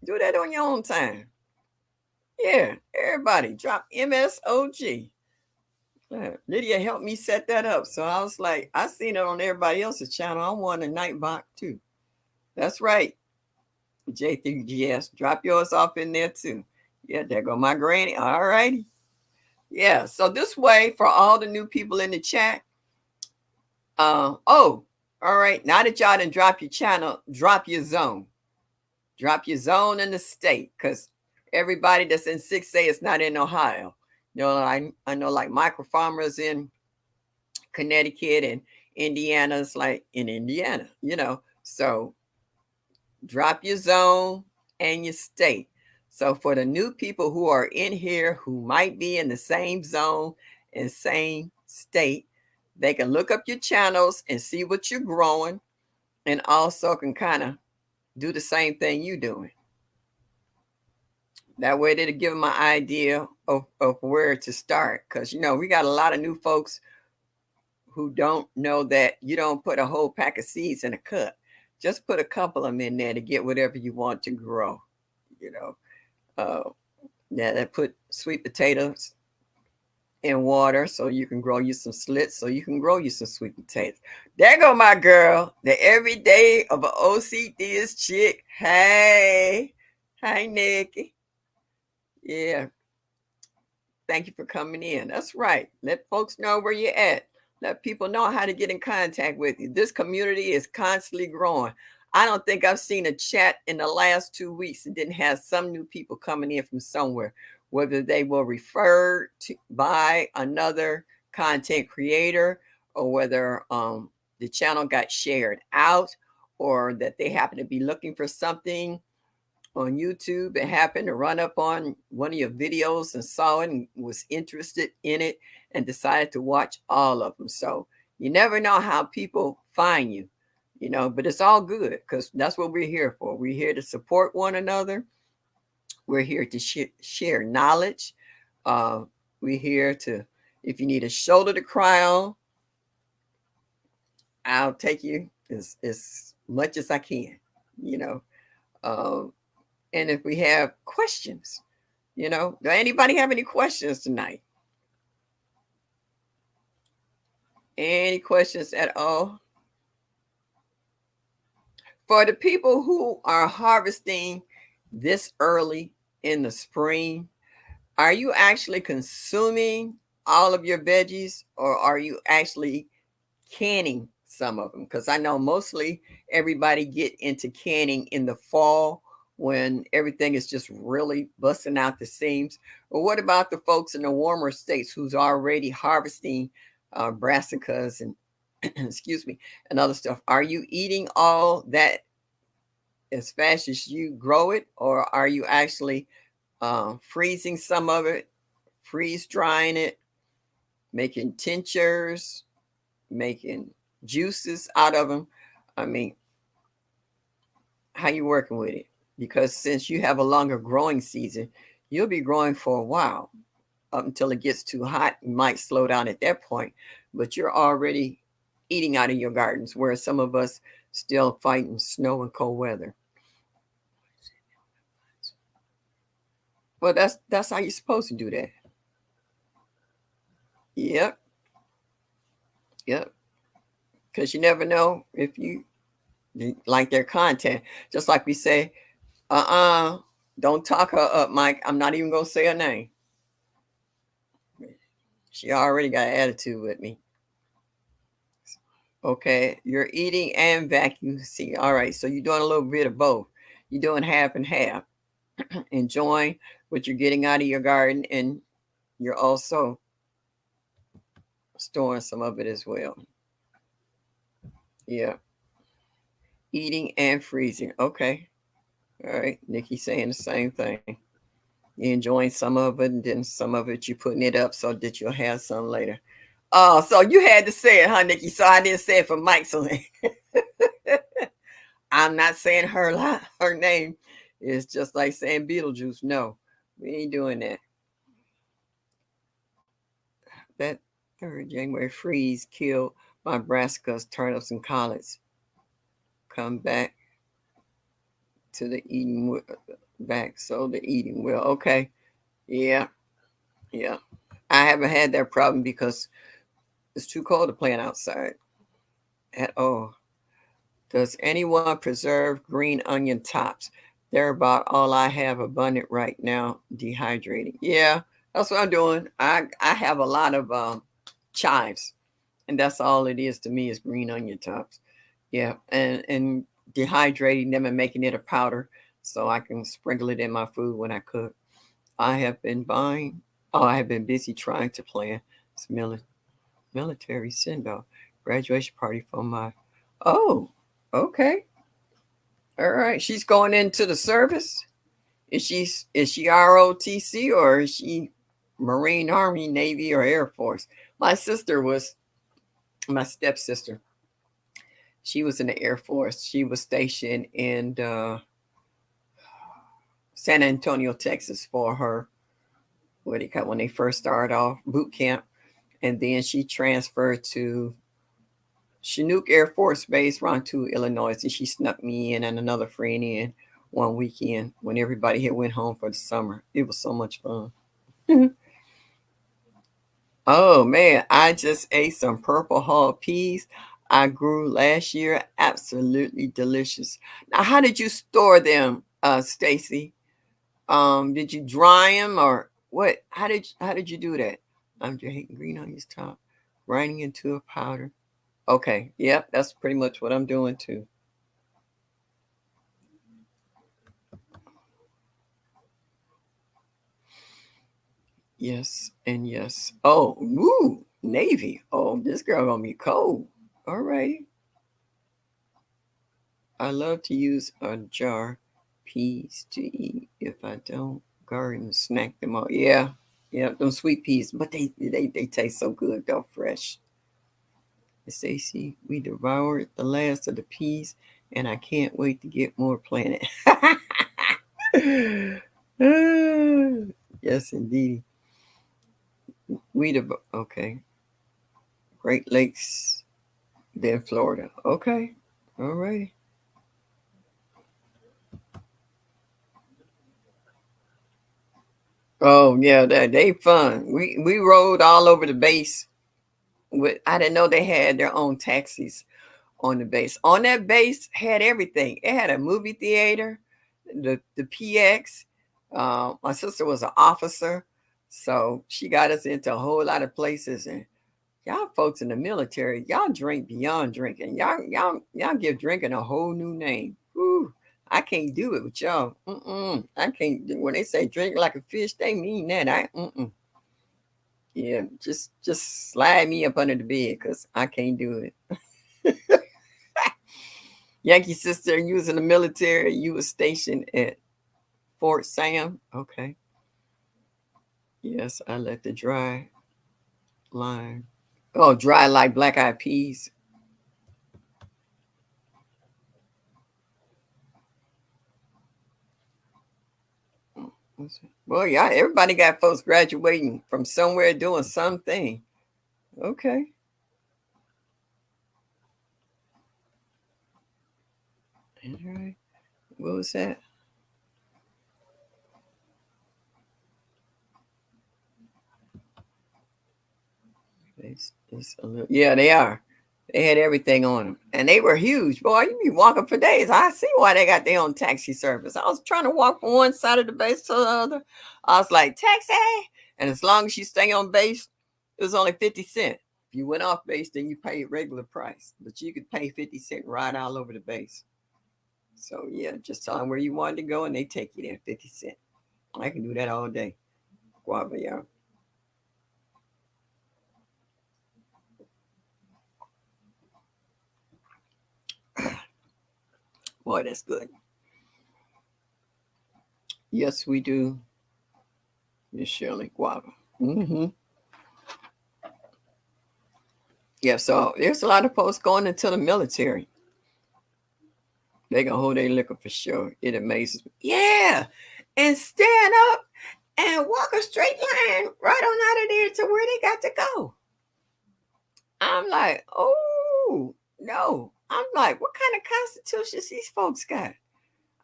Do that on your own time. Yeah, everybody drop MSOG. Lydia helped me set that up. So I was like, I seen it on everybody else's channel. I want a Nightbot too. That's right. J3GS. Drop yours off in there too. Yeah, there go my granny. All righty. Yeah. So this way for all the new people in the chat. All right. Now that y'all done drop your channel, drop your zone. Drop your zone in the state. Because everybody that's in 6A is not in Ohio. You know, I know like micro farmers in Connecticut and Indiana's like in Indiana, you know. So drop your zone and your state. So for the new people who are in here who might be in the same zone and same state, They can look up your channels and see what you're growing, and also can kind of do the same thing you're doing. That way they'll give them an idea of where to start. Because, we got a lot of new folks who don't know that you don't put a whole pack of seeds in a cup. Just put a couple of them in there to get whatever you want to grow. You know, yeah, they put sweet potatoes in water so you can grow you some slits, so you can grow you some sweet potatoes. There go my girl, the everyday of an OCDist chick. Hey, hi Nikki. Yeah, thank you for coming in. That's right. Let folks know where you're at. Let people know how to get in contact with you. This community is constantly growing. I don't think I've seen a chat in the last 2 weeks that didn't have some new people coming in from somewhere, whether they were referred to by another content creator, or whether the channel got shared out, or that they happen to be looking for something on YouTube and happened to run up on one of your videos and saw it and was interested in it and decided to watch all of them. So you never know how people find you, but it's all good because that's what we're here for. We're here to support one another. We're here to share knowledge. Uh, we're here to, if you need a shoulder to cry on, I'll take you as much as I can, you know. And if we have questions, do anybody have any questions tonight? Any questions at all? For the people who are harvesting this early in the spring, are you actually consuming all of your veggies, or are you actually canning some of them? Because I know mostly everybody get into canning in the fall when everything is just really busting out the seams. But what about the folks in the warmer states who's already harvesting brassicas and excuse me, and other stuff? Are you eating all that as fast as you grow it, or are you actually freezing some of it, freeze drying it, making tinctures, making juices out of them? I mean, how you working with it? Because since you have a longer growing season, you'll be growing for a while up until it gets too hot. You might slow down at that point, but you're already eating out of your gardens, whereas some of us still fighting snow and cold weather. Well, that's how you're supposed to do that. Yep, yep. Because you never know if you like their content. Just like we say, don't talk her up, Mike. I'm not even gonna say her name. She already got an attitude with me. Okay, you're eating and vacuum. See, all right. So you're doing a little bit of both. You're doing half and half, enjoying what you're getting out of your garden, and you're also storing some of it as well. Yeah, eating and freezing. Okay, all right. Nikki saying the same thing. You're enjoying some of it, and then some of it you're putting it up so that you'll have some later. Oh, so you had to say it, huh, Nikki? So I didn't say it for Mike. So I'm not saying her name. It's just like saying Beetlejuice. No, we ain't doing that. That 3rd January freeze killed my brassicas, turnips, and collards. Come back to the eating back, so the eating will. Okay, yeah, yeah. I haven't had that problem because it's too cold to plant outside at all. Does anyone preserve green onion tops? They're about all I have abundant right now, dehydrating. Yeah, that's what I'm doing. I have a lot of chives, and that's all it is to me is green onion tops. Yeah, and dehydrating them and making it a powder so I can sprinkle it in my food when I cook. I have been buying. Oh, I have been busy trying to plan this military send-off graduation party for my. Oh, okay. All right. She's going into the service. Is she ROTC, or is she Marine, Army, Navy, or Air Force? My sister was my stepsister. She was in the Air Force. She was stationed in San Antonio, Texas for her, what do you call it, when they first started off boot camp. And then she transferred to Chinook Air Force Base, Rontu, Illinois. And she snuck me in and another friend in one weekend when everybody had went home for the summer. It was so much fun. Oh man, I just ate some purple hull peas I grew last year. Absolutely delicious. Now, how did you store them, Stacy? Did you dry them or what? How did you do that? I'm just hitting green onions top, grinding into a powder. Okay, yep, that's pretty much what I'm doing too. Yes, and yes. Oh, woo, Navy. Oh, this girl gonna be cold. All right. I love to use a jar peas to eat. If I don't garden, snack them all. Yeah, yeah, those sweet peas, but they taste so good though, fresh. Stacy, we devoured the last of the peas, and I can't wait to get more planted. Yes, indeed. Okay. Great Lakes, then Florida. Okay, all right. Oh yeah, they fun. We rode all over the base. I didn't know they had their own taxis on the base. On that base had everything. It had a movie theater, the PX. My sister was an officer, so she got us into a whole lot of places. And y'all folks in the military, y'all drink beyond drinking. Y'all give drinking a whole new name. Whew, I can't do it with y'all. I can't. When they say drink like a fish, they mean that. Yeah, just slide me up under the bed because I can't do it. Yankee sister, you was in the military. You was stationed at Fort Sam. Okay. Yes, I let the dry line. Oh, dry like black eyed peas. Well, yeah, everybody got folks graduating from somewhere doing something. Okay. All right. What was that? It's a little, yeah, they are. They had everything on them, and they were huge. Boy, you be walking for days. I see why they got their own taxi service. I was trying to walk from one side of the base to the other. I was like, taxi, and as long as you stay on base, it was only 50 cents. If you went off base, then you paid regular price, but you could pay 50 cent ride all over the base. So yeah, just tell them where you wanted to go, and they take you there 50 cent. I can do that all day. Guava, yeah. Boy, that's good. Yes, we do, Miss Shirley. Guava. Mm-hmm. Yeah, so there's a lot of folks going into the military. They gonna hold their liquor for sure. It amazes me. Yeah, and stand up and walk a straight line right on out of there to where they got to go. I'm like, oh no. I'm like, what kind of constitutions these folks got?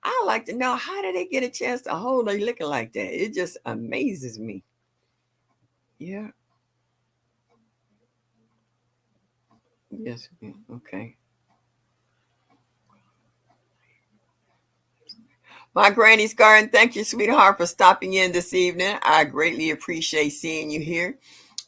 I like to know how did they get a chance to hold their liquor like that? It just amazes me. Yeah. Yes. Okay. My granny's garden. Thank you, sweetheart, for stopping in this evening. I greatly appreciate seeing you here.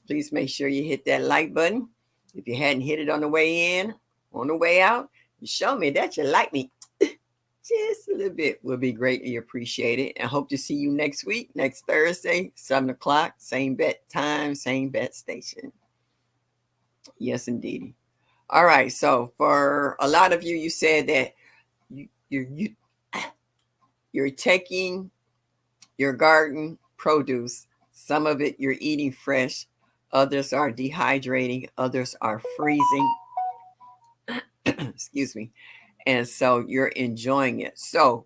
Please make sure you hit that like button. If you hadn't hit it on the way in, on the way out, you show me that you like me just a little bit will be greatly appreciated. And hope to see you next week, next Thursday, 7 o'clock, same bet time, same bet station. Yes, indeed. All right. So for a lot of you, you said that you you're taking your garden produce. Some of it you're eating fresh. Others are dehydrating. Others are freezing. Excuse me. And so you're enjoying it. So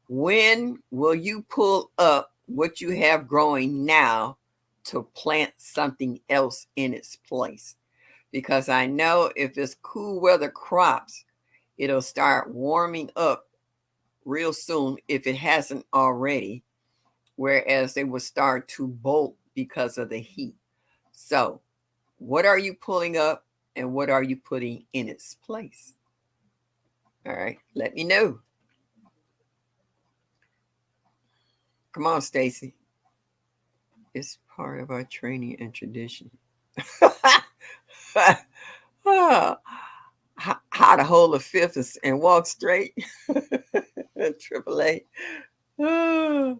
when will you pull up what you have growing now to plant something else in its place? Because I know if it's cool weather crops, it'll start warming up real soon if it hasn't already, whereas they will start to bolt because of the heat. So, what are you pulling up and what are you putting in its place? All right, let me know. Come on, Stacy. It's part of our training and tradition. Ah, how to hold a fifth and walk straight. Triple A. Ah,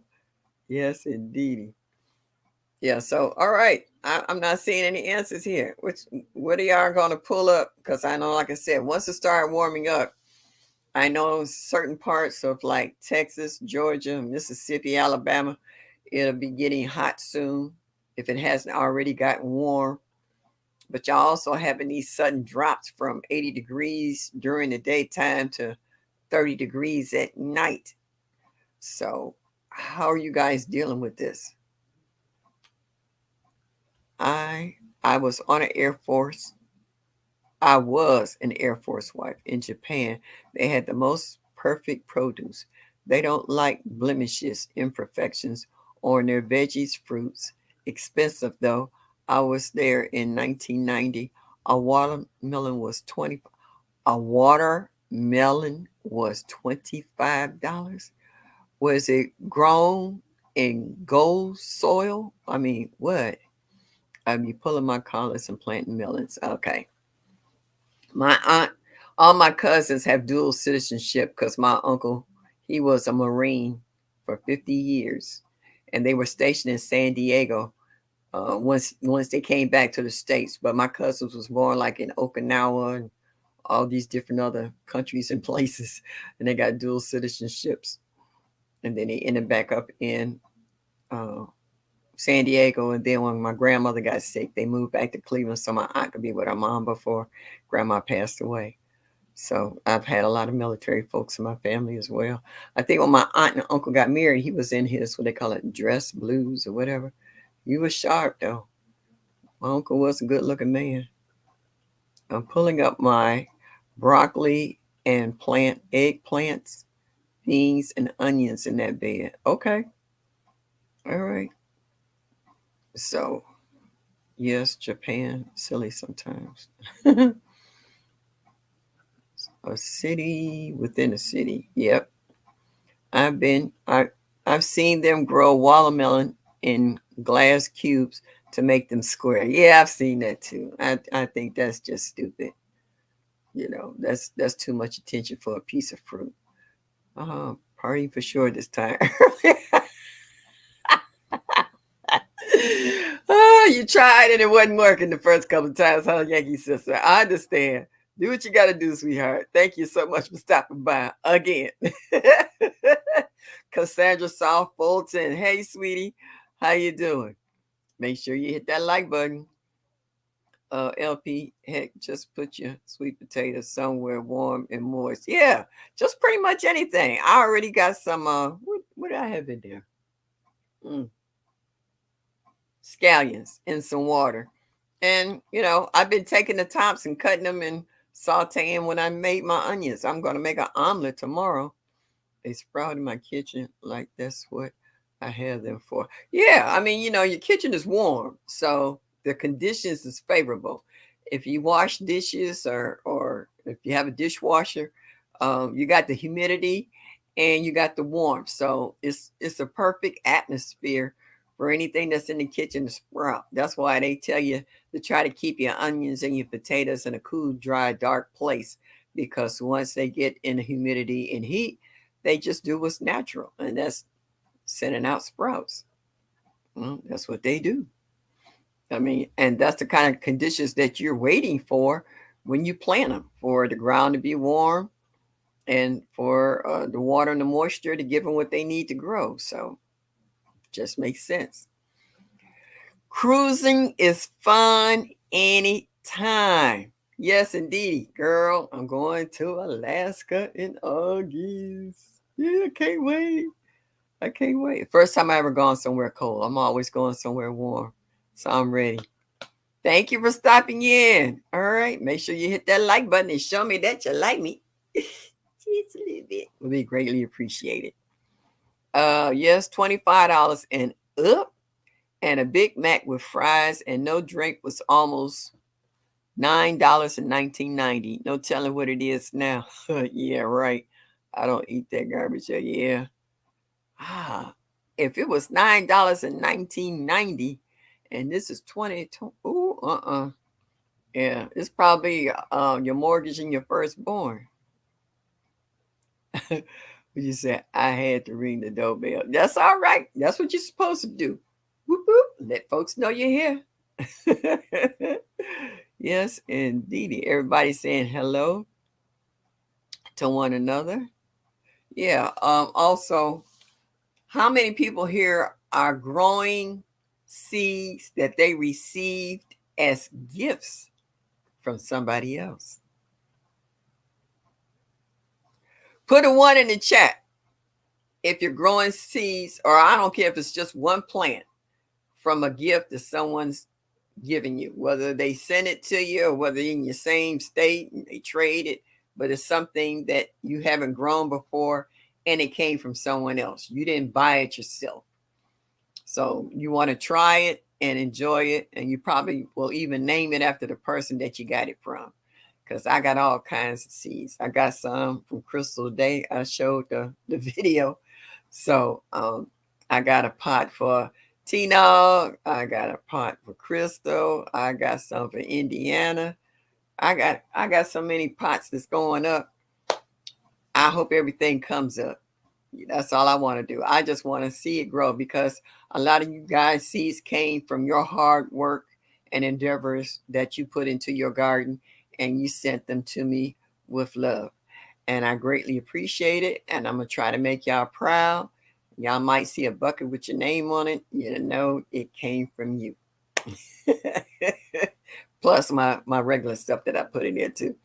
yes, indeed. Yeah. So, all right. I'm not seeing any answers here. What are y'all going to pull up? Because I know, like I said, once it started warming up, I know certain parts of like Texas, Georgia, Mississippi, Alabama, it'll be getting hot soon if it hasn't already gotten warm. But y'all also having these sudden drops from 80 degrees during the daytime to 30 degrees at night. So, how are you guys dealing with this? I I was on an Air Force. I was an Air Force wife in Japan. They had the most perfect produce. They don't like blemishes, imperfections on their veggies, fruits. Expensive though. I was there in 1990. A watermelon was 20. A watermelon was $25. Was it grown in gold soil? I mean, what? I be pulling my collars and planting melons. Okay. My aunt, all my cousins have dual citizenship because my uncle, he was a Marine for 50 years. And they were stationed in San Diego once they came back to the States. But my cousins was born like in Okinawa and all these different other countries and places. And they got dual citizenships. And then they ended back up in uh, San Diego. And then when my grandmother got sick, they moved back to Cleveland so my aunt could be with her mom before grandma passed away. So I've had a lot of military folks in my family as well. I think when my aunt and uncle got married, he was in his, what they call it, dress blues or whatever. He was sharp though. My uncle was a good looking man. I'm pulling up my broccoli and plant eggplants, beans, and onions in that bed. Okay. All right. So, yes, Japan, silly sometimes. A city within a city. Yep. I've been I've seen them grow watermelon in glass cubes to make them square. Yeah, I've seen that too. I think that's just stupid. You know, that's too much attention for a piece of fruit. Party for sure this time. Oh, you tried and it wasn't working the first couple of times, huh, Yankee sister? I understand. Do what you got to do, sweetheart. Thank you so much for stopping by again. Cassandra South Fulton. Hey, sweetie. How you doing? Make sure you hit that like button. LP, heck, just put your sweet potatoes somewhere warm and moist. Yeah, just pretty much anything. I already got some, what do I have in there? Mm, scallions in some water. And, I've been taking the tops and cutting them and sauteing when I made my onions. I'm going to make an omelet tomorrow. They sprout in my kitchen like that's what I have them for. Yeah, I mean, your kitchen is warm, so the conditions is favorable. If you wash dishes or if you have a dishwasher, you got the humidity and you got the warmth, so it's a perfect atmosphere for anything that's in the kitchen to sprout. That's why they tell you to try to keep your onions and your potatoes in a cool, dry, dark place because once they get in the humidity and heat, they just do what's natural, and that's sending out sprouts. Well, that's what they do. I mean, and that's the kind of conditions that you're waiting for when you plant them for the ground to be warm and for the water and the moisture to give them what they need to grow. So, just makes sense. Cruising is fun anytime. Yes, indeed, girl. I'm going to Alaska in August. Yeah, I can't wait. I can't wait. First time I ever gone somewhere cold. I'm always going somewhere warm. So I'm ready. Thank you for stopping in. All right. Make sure you hit that like button and show me that you like me. Just a little bit. Will be greatly appreciated. Yes, $25 and up. And a Big Mac with fries and no drink was almost $9 in 1990. No telling what it is now. Yeah, right. I don't eat that garbage. Yeah. Ah, if it was $9 in 1990, and this is 2020, ooh, yeah, it's probably your mortgage and your firstborn. You said I had to ring the doorbell. That's all right. That's what you're supposed to do. Whoop, whoop. Let folks know you're here. Yes, indeed. Everybody's saying hello to one another. Yeah. Also, how many people here are growing seeds that they received as gifts from somebody else? Put a one in the chat if you're growing seeds, or I don't care if it's just one plant from a gift that someone's giving you, whether they send it to you or whether in your same state and they trade it, but it's something that you haven't grown before and it came from someone else. You didn't buy it yourself. So you want to try it and enjoy it, and you probably will even name it after the person that you got it from. Because I got all kinds of seeds. I got some from Crystal Day. I showed the video. So I got a pot for Tina. I got a pot for Crystal. I got some for Indiana. I got so many pots that's going up. I hope everything comes up. That's all I want to do. I just want to see it grow because a lot of you guys' seeds came from your hard work and endeavors that you put into your garden, and you sent them to me with love. And I greatly appreciate it. And I'm going to try to make y'all proud. Y'all might see a bucket with your name on it. You know it came from you. Plus my regular stuff that I put in there too.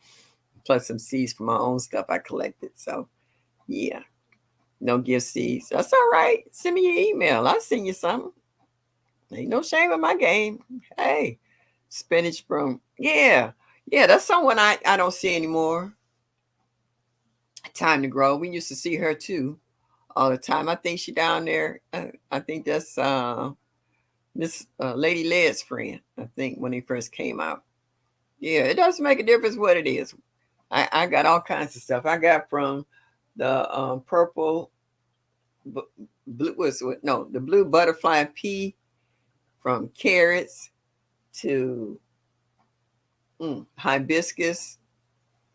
Plus some seeds from my own stuff I collected. So yeah. No gift seeds. That's all right. Send me your email. I'll send you something. Ain't no shame in my game. Hey, spinach from, yeah. Yeah, that's someone I don't see anymore. Time to Grow. We used to see her too all the time. I think she down there. I think that's Miss Lady Led's friend. I think when he first came out. Yeah, it doesn't make a difference what it is. I got all kinds of stuff. I got from the purple blue was no the blue butterfly pea, from carrots to hibiscus,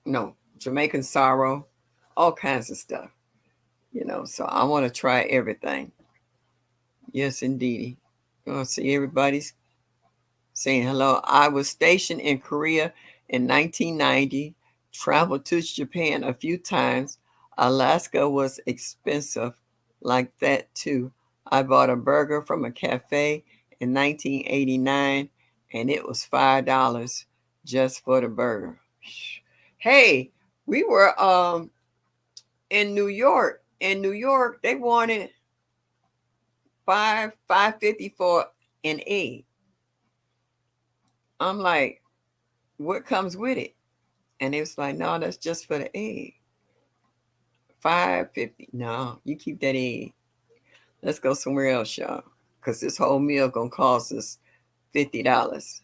no, Jamaican sorrow, all kinds of stuff. So I want to try everything. Yes, indeed. Gonna see everybody's saying hello. I was stationed in Korea in 1990, traveled to Japan a few times. Alaska was expensive like that too. I bought a burger from a cafe in 1989 and it was $5 just for the burger. Hey, we were in New York. In New York, they wanted $5.50 for an egg. I'm like, what comes with it? And it was like, no, that's just for the egg. $5.50. No, you keep that egg. Let's go somewhere else, y'all. Because this whole meal gonna cost us $50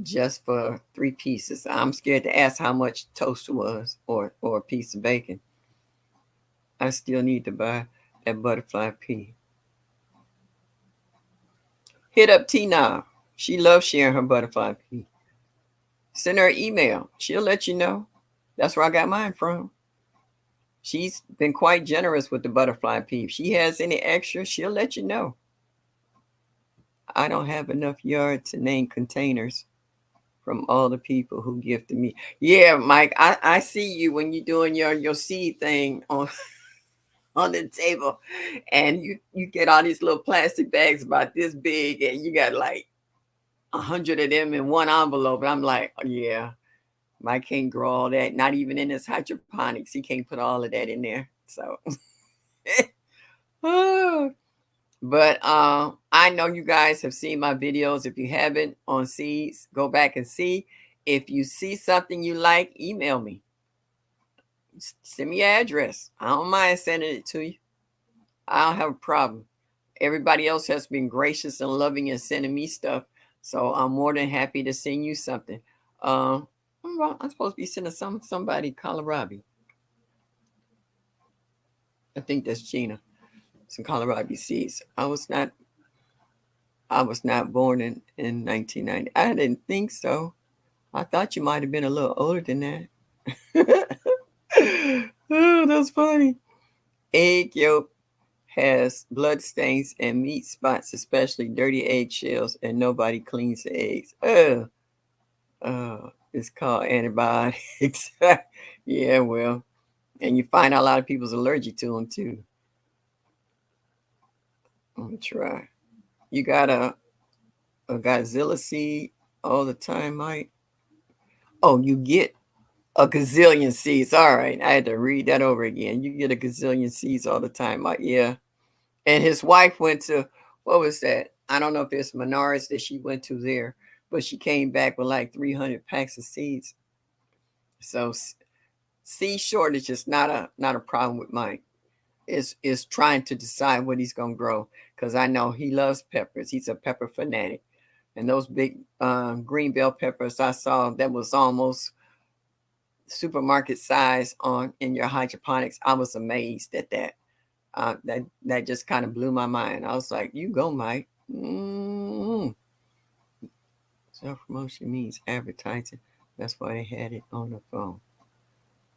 just for 3 pieces. I'm scared to ask how much toast was or a piece of bacon. I still need to buy that butterfly pea. Hit up Tina. She loves sharing her butterfly pea. Send her an email. She'll let you know. That's where I got mine from. She's been quite generous with the butterfly pea. If she has any extra, she'll let you know. I don't have enough yard to name containers from all the people who gifted me. Yeah, Mike, I see you when you're doing your seed thing on on the table, and you get all these little plastic bags about this big, and you got like 100 of them in one envelope. And I'm like, oh, yeah, Mike can't grow all that. Not even in his hydroponics, he can't put all of that in there. So, but I know you guys have seen my videos. If you haven't on seeds, go back and see. If you see something you like, email me. Send me your address. I don't mind sending it to you. I don't have a problem. Everybody else has been gracious and loving and sending me stuff. So I'm more than happy to send you something. I'm supposed to be sending somebody kohlrabi. I think that's Gina. Some kohlrabi seeds. I was not born in 1990. I didn't think so. I thought you might have been a little older than that. Oh, that's funny. Egg yolk has blood stains and meat spots, especially dirty egg shells, and nobody cleans the eggs. It's called antibiotics. Yeah, well, and you find a lot of people's allergic to them too. Let me try. You got a Godzilla seed all the time, Mike? Oh, you get a gazillion seeds. All right, I had to read that over again. You get a gazillion seeds all the time, Mike. Yeah. And his wife went to, what was that? I don't know if it's Menards that she went to there, but she came back with like 300 packs of seeds. So seed shortage is not a problem with Mike. Is trying to decide what he's gonna grow, because I know he loves peppers. He's a pepper fanatic, and those big green bell peppers I saw that was almost supermarket size in your hydroponics. I was amazed at that. That just kind of blew my mind. I was like, "You go, Mike." Self promotion means advertising. That's why they had it on the phone.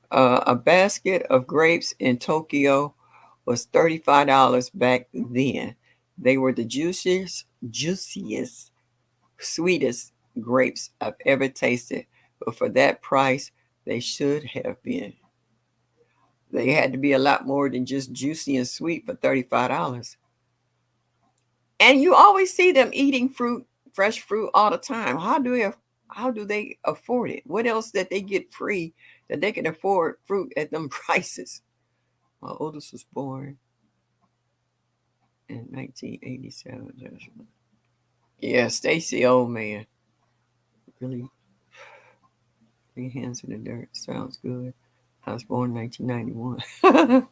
A basket of grapes in Tokyo was $35 back then. They were the juiciest, sweetest grapes I've ever tasted. But for that price, they should have been. They had to be a lot more than just juicy and sweet for $35. And you always see them eating fruit, fresh fruit all the time. How do they afford it? What else that they get free that they can afford fruit at them prices? My oldest was born in 1987. Yeah, Stacy, old man. Really, 3 hands in the dirt. Sounds good. I was born in 1991.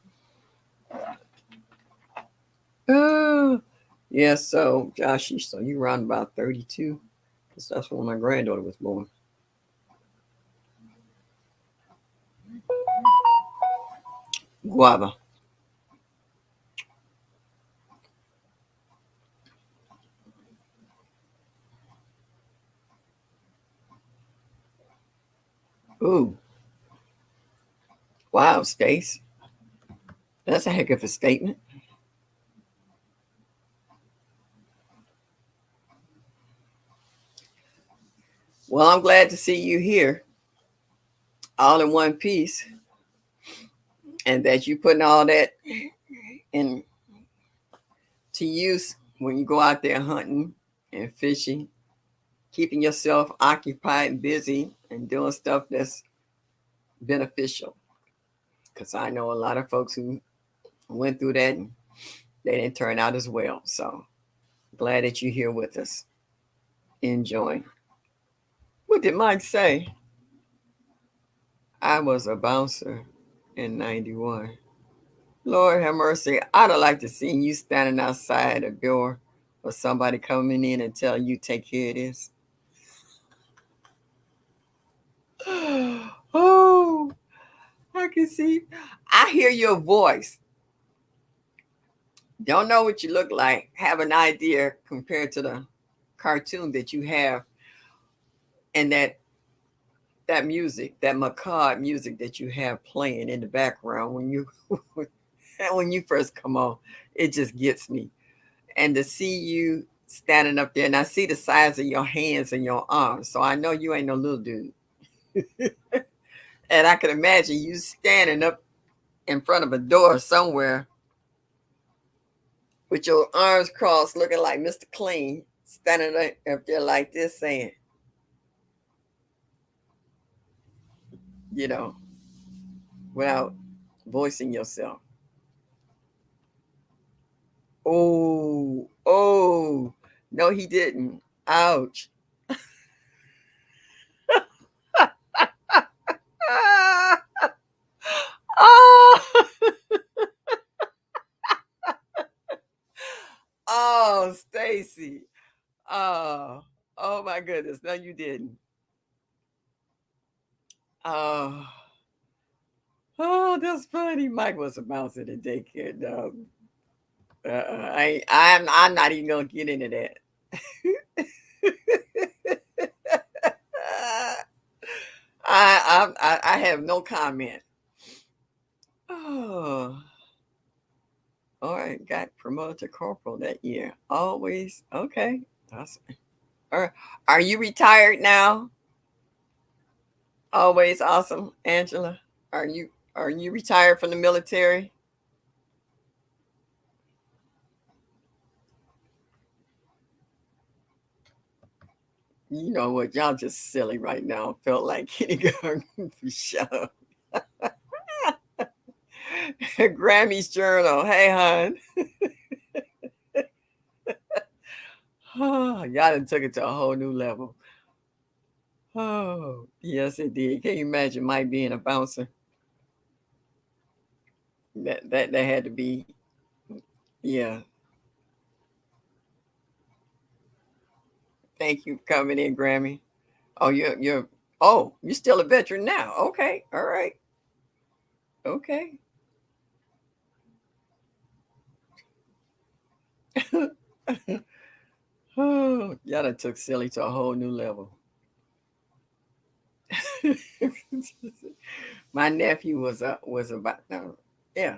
Yeah, so Joshy, so you around about 32, because that's when my granddaughter was born. Guava. Ooh, wow, Stace. That's a heck of a statement. Well, I'm glad to see you here, all in one piece, and that you putting all that in to use when you go out there hunting and fishing, keeping yourself occupied and busy and doing stuff that's beneficial. Because I know a lot of folks who went through that and they didn't turn out as well. So glad that you're here with us, enjoying. What did Mike say? I was a bouncer in 91. Lord have mercy. I'd have liked to see you standing outside a door or somebody coming in and tell you take care of this. Oh, I can see. I hear your voice. Don't know what you look like. Have an idea compared to the cartoon that you have, and that music, that macabre music that you have playing in the background when you when you first come on. It just gets me. And to see you standing up there, and I see the size of your hands and your arms, so I know you ain't no little dude. And I can imagine you standing up in front of a door somewhere with your arms crossed, looking like Mr. Clean, standing up there like this, saying, you know, without voicing yourself. Oh, oh, no, he didn't. Ouch. Oh, oh, Stacy. Oh, oh my goodness. No, you didn't. Oh, oh, that's funny. Mike was a mouse at the daycare, dog. I'm not even gonna get into that. I have no comment. Oh, all right. Got promoted to corporal that year. Always okay. That's are you retired now? Always awesome, Angela. Are you retired from the military? You know what? Y'all just silly right now. Felt like kindergarten for sure. Grammy's journal. Hey, hon. Oh, y'all done took it to a whole new level. Oh, yes, it did. Can you imagine Mike being a bouncer? That had to be, yeah. Thank you for coming in, Grammy. Oh, you're still a veteran now. Okay, all right, okay. Oh, y'all done took silly to a whole new level. My nephew was about no, yeah,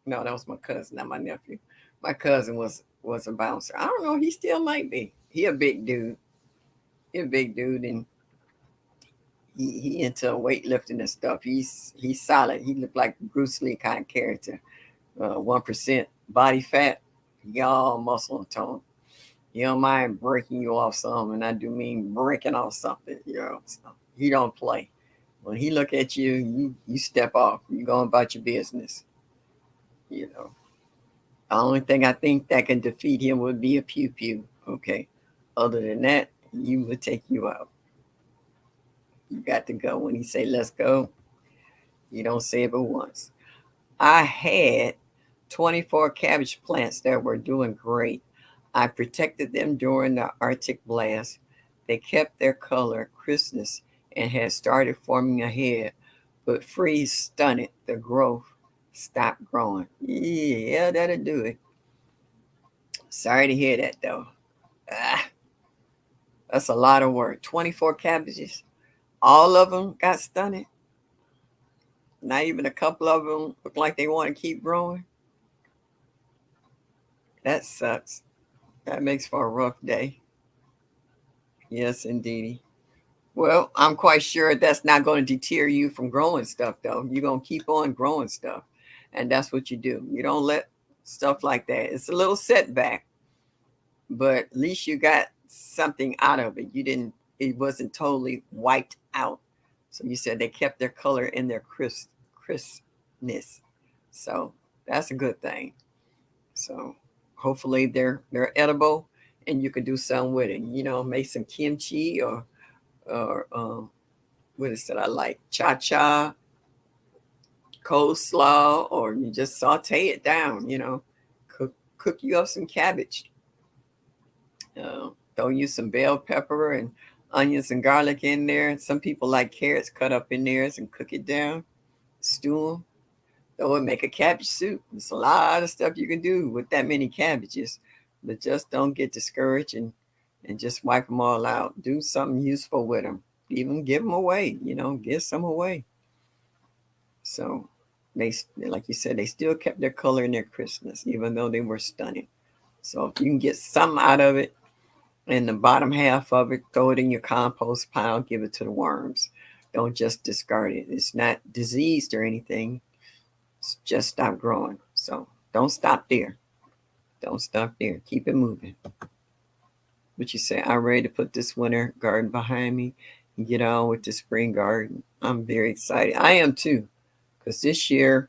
no, that was my cousin, not my nephew. My cousin was a bouncer. I don't know. He still might be. He a big dude. He a big dude, and he into weightlifting and stuff. He's solid. He looked like Bruce Lee kind of character. 1% body fat. He all muscle and tone. He don't mind breaking you off some, and I do mean breaking off something. So he don't play. When he look at you, you step off. You go about your business. You know. The only thing I think that can defeat him would be a pew pew. Okay. Other than that, you would take you out. You got to go. When he say let's go, you don't say it but once. I had 24 cabbage plants that were doing great. I protected them during the Arctic blast. They kept their color, crispness, and had started forming a head, but freeze stunted the growth, stopped growing. Yeah, that'll do it. Sorry to hear that though. Ah, that's a lot of work. 24 cabbages. All of them got stunted. Not even a couple of them look like they want to keep growing. That sucks. That makes for a rough day. Yes, indeedy. Well, I'm quite sure that's not going to deter you from growing stuff, though. You're going to keep on growing stuff. And that's what you do. You don't let stuff like that. It's a little setback, but at least you got something out of it. It wasn't totally wiped out. So you said they kept their color and their crispness. So that's a good thing. So hopefully they're edible and you can do something with it. Make some kimchi or what is it I like? Cha-cha, coleslaw, or you just saute it down. Cook you up some cabbage. Throw you some bell pepper and onions and garlic in there. Some people like carrots cut up in theirs and cook it down, stew them. Throw it, make a cabbage soup. There's a lot of stuff you can do with that many cabbages, but just don't get discouraged and just wipe them all out. Do something useful with them. Even give them away. Give some away. So they, like you said, they still kept their color and their crispness, even though they were stunning. So if you can get some out of it, and the bottom half of it, throw it in your compost pile, give it to the worms. Don't just discard it. It's not diseased or anything. It's just stop growing. So don't stop there. Don't stop there. Keep it moving. What you say? I'm ready to put this winter garden behind me and get on with the spring garden. I'm very excited. I am too, because this year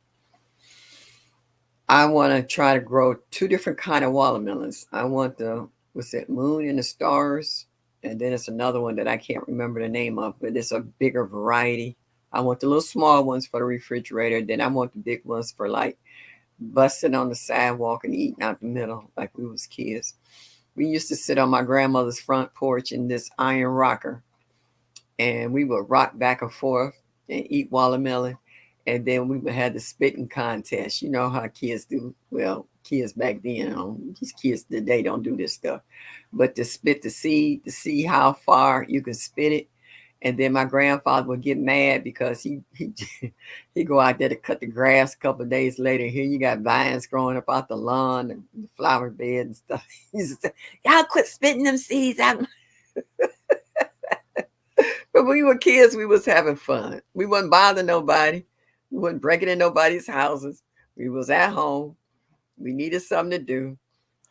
I want to try to grow two different kind of watermelons. I want the what's that, moon and the stars, and then it's another one that I can't remember the name of, but it's a bigger variety. I want the little small ones for the refrigerator. Then I want the big ones for like busting on the sidewalk and eating out the middle like we was kids. We used to sit on my grandmother's front porch in this iron rocker, and we would rock back and forth and eat watermelon. And then we would have the spitting contest. You know how kids do. Well, kids back then, these kids today don't do this stuff. But to spit the seed, to see how far you can spit it. And then my grandfather would get mad because he go out there to cut the grass a couple of days later. Here you got vines growing up out the lawn and the flower bed and stuff. He used to say, y'all quit spitting them seeds out. But when we were kids, we was having fun. We wasn't bothering nobody. We wasn't breaking in nobody's houses. We was at home. We needed something to do.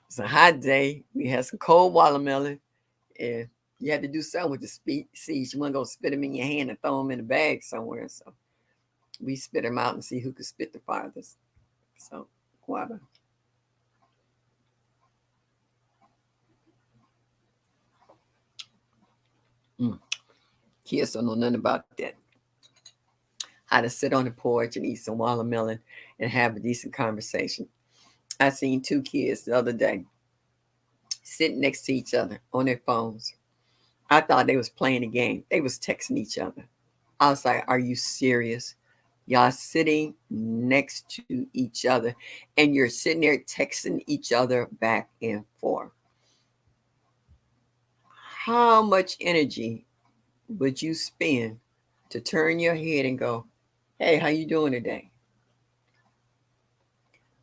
It's a hot day. We had some cold watermelon, and you had to do something with the seeds. You weren't going to spit them in your hand and throw them in a bag somewhere. So we spit them out and see who could spit the farthest. So, water. Kids don't know nothing about that. How to sit on the porch and eat some watermelon and have a decent conversation. I seen two kids the other day sitting next to each other on their phones. I thought they was playing a game. They was texting each other. I was like, are you serious? Y'all sitting next to each other and you're sitting there texting each other back and forth. How much energy would you spend to turn your head and go, hey, how you doing today?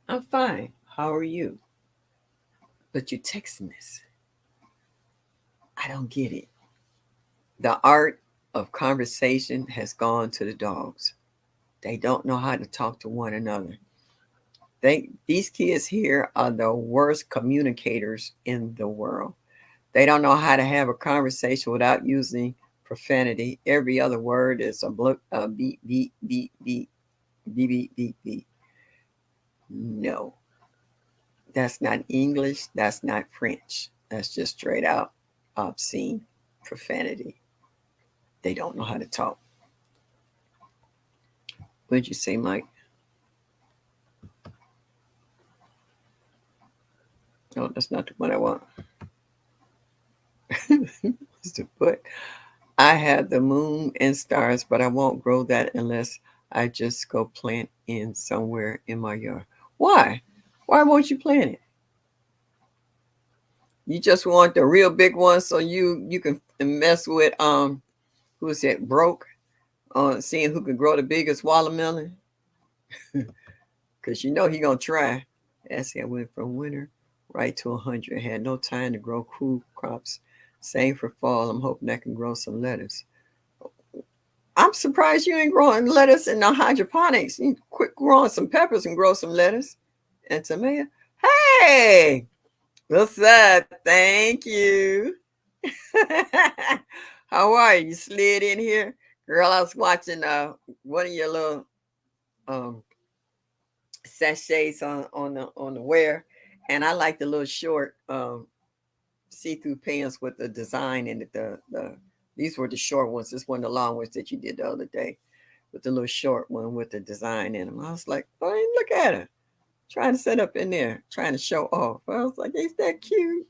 I'm fine. How are you? But you're texting this. I don't get it. The art of conversation has gone to the dogs. They don't know how to talk to one another. These kids here are the worst communicators in the world. They don't know how to have a conversation without using profanity. Every other word is a beep, beep, beep, beep, beep, beep, beep, beep. No, that's not English. That's not French. That's just straight out obscene profanity. They don't know how to talk. What did you say, Mike? No, that's not the one I want. But I have the moon and stars, but I won't grow that unless I just go plant in somewhere in my yard. Why? Why won't you plant it? You just want the real big one so you can mess with who's that broke on seeing who can grow the biggest watermelon. Because you know he gonna try. As I went from winter right to 100. Had no time to grow cool crops. Same for fall. I'm hoping I can grow some lettuce. I'm surprised you ain't growing lettuce in the hydroponics. You quit growing some peppers and grow some lettuce and tomato. Hey, what's up? Thank you. How are you? You slid in here, girl. I was watching one of your little um sachets on the wear, and I like the little short see-through pants with the design in it. The these were the short ones. This one the long ones that you did the other day with the little short one with the design in them. I was like, oh, look at her trying to set up in there, trying to show off. I was like, is that cute?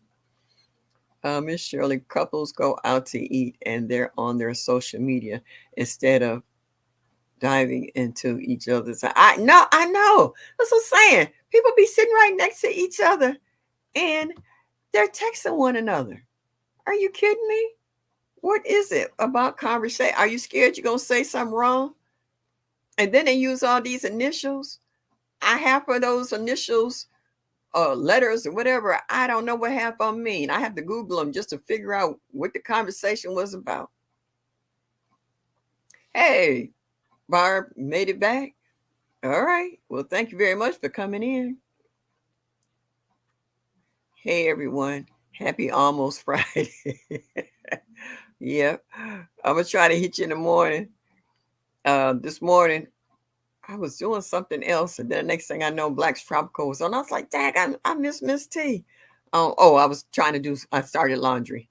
Miss Shirley, couples go out to eat and they're on their social media instead of diving into each other's. I know. That's what I'm saying. People be sitting right next to each other and they're texting one another. Are you kidding me? What is it about conversation? Are you scared you're going to say something wrong? And then they use all these initials. I have for those initials letters or whatever. I don't know what half of them mean. I have to Google them just to figure out what the conversation was about. Hey, Barb, made it back. All right. Well, thank you very much for coming in. Hey, everyone. Happy almost Friday. Yep. I'm going to try to hit you in the morning. This morning, I was doing something else. And then the next thing I know, Black's Tropical was on. I was like, dang, I miss Miss T. I was trying to I started laundry.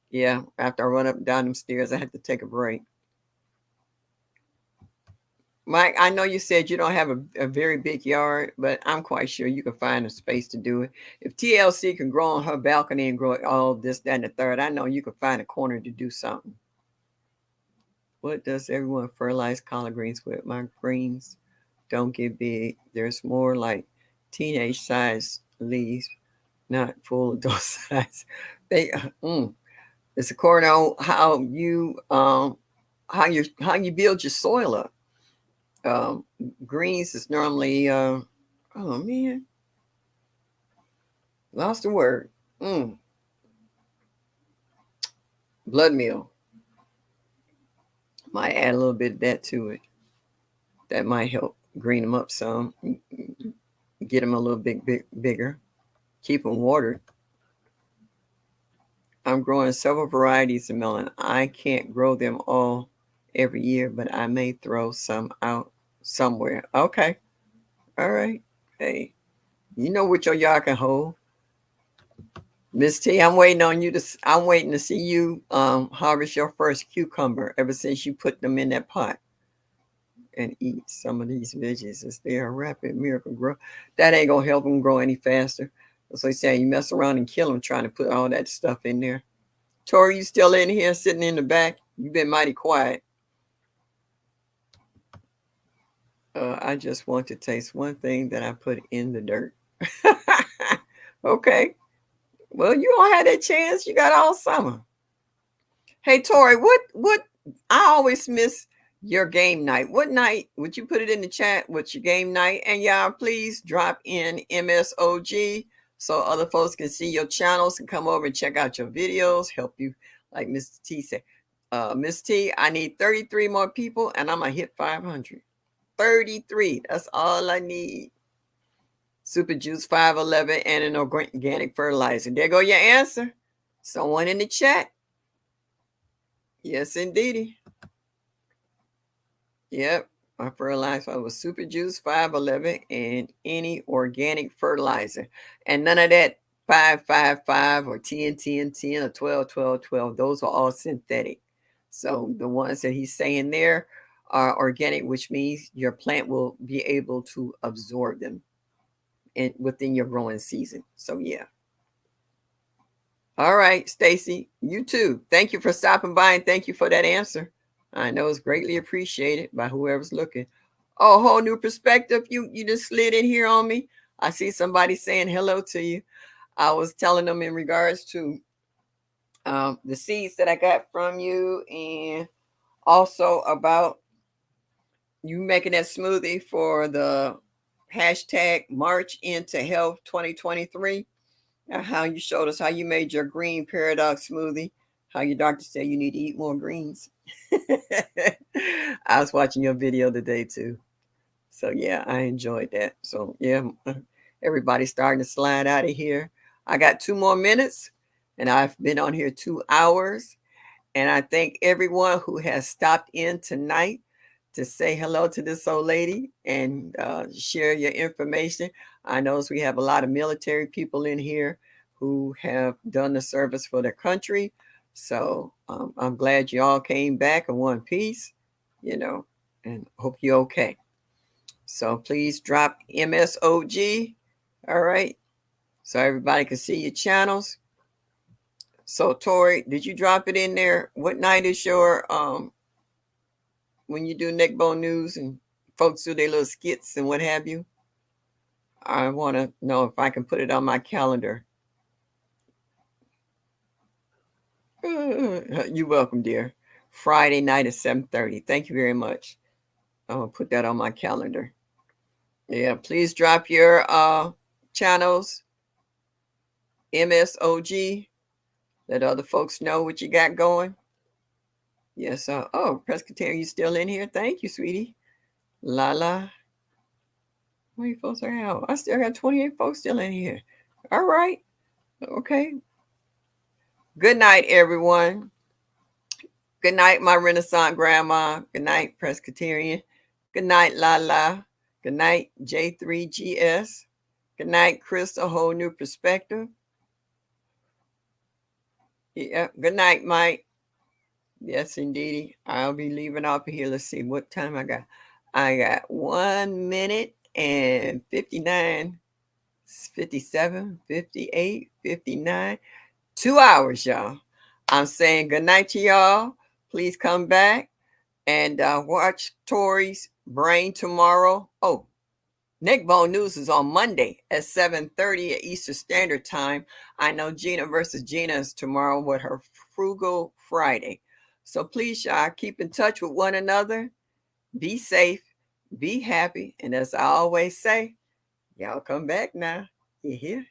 Yeah. After I run up and down them stairs, I had to take a break. Mike, I know you said you don't have a very big yard, but I'm quite sure you can find a space to do it. If TLC can grow on her balcony and grow all this, that, and the third, I know you can find a corner to do something. What does everyone fertilize collard greens with? My greens don't get big. There's more like teenage size leaves, not full adult size. They, it's according on how you build your soil up. Um, Greens is normally oh man, lost the word. Blood meal. Might add a little bit of that to it. That might help green them up some. Get them a little bigger. Keep them watered. I'm growing several varieties of melon. I can't grow them all every year, but I may throw some out somewhere. Okay. All right. Hey, you know what your yard can hold. Miss T, I'm waiting on you I'm waiting to see you harvest your first cucumber ever since you put them in that pot and eat some of these veggies as they are rapid miracle grow. That ain't gonna help them grow any faster. That's like saying you mess around and kill them trying to put all that stuff in there. Tori, you still in here sitting in the back? You've been mighty quiet. I just want to taste one thing that I put in the dirt. Okay. Well, you don't have that chance. You got all summer. Hey Tori, what I always miss your game night. What night would you put it in the chat? What's your game night? And y'all please drop in MSOG so other folks can see your channels and come over and check out your videos, help you, like Mr. T said. Miss T, I need 33 more people and I'm gonna hit 500. 33. That's all I need. Super Juice 511 and an organic fertilizer. There go your answer. Someone in the chat. Yes, indeedy. Yep. My fertilizer was Super Juice 511 and any organic fertilizer. And none of that 555 or 10 10 10 or 12 12 12. Those are all synthetic. So the ones that he's saying there are organic, which means your plant will be able to absorb them within your growing season. So yeah. All right, Stacy, you too. Thank you for stopping by and thank you for that answer. I know it's greatly appreciated by whoever's looking. Oh, whole new perspective. You just slid in here on me. I see somebody saying hello to you. I was telling them in regards to the seeds that I got from you and also about you making that smoothie for the hashtag March into Health 2023. How you showed us how you made your green paradox smoothie, how your doctor said you need to eat more greens. I was watching your video today too. So yeah, I enjoyed that. So yeah, everybody's starting to slide out of here. I got 2 more minutes and I've been on here 2 hours. And I thank everyone who has stopped in tonight to say hello to this old lady and share your information. I know we have a lot of military people in here who have done the service for their country. So I'm glad you all came back in one piece, and hope you're okay. So please drop MSOG. All right. So everybody can see your channels. So Tori, did you drop it in there? What night is your when you do Neckbone News and folks do their little skits and what have you? I want to know if I can put it on my calendar. You're welcome, dear. Friday night at 7:30. Thank you very much. I'm gonna put that on my calendar. Yeah, please drop your channels, MSOG. Let other folks know what you got going. Yes. Oh, Presbyterian, you still in here? Thank you, sweetie. Lala. How many folks are out? I still got 28 folks still in here. All right. Okay. Good night, everyone. Good night, my Renaissance grandma. Good night, Presbyterian. Good night, Lala. Good night, J3GS. Good night, Chris, a whole new perspective. Yeah. Good night, Mike. Yes, indeedy. I'll be leaving off here. Let's see what time I got. I got 1 minute and 59, 57, 58, 59. 2 hours, y'all. I'm saying good night to y'all. Please come back and watch Tori's Brain tomorrow. Oh, Neckbone News is on Monday at 7:30 at Eastern Standard Time. I know Gina versus Gina is tomorrow with her Frugal Friday. So please, y'all, keep in touch with one another. Be safe, be happy, and as I always say, y'all come back now. You hear?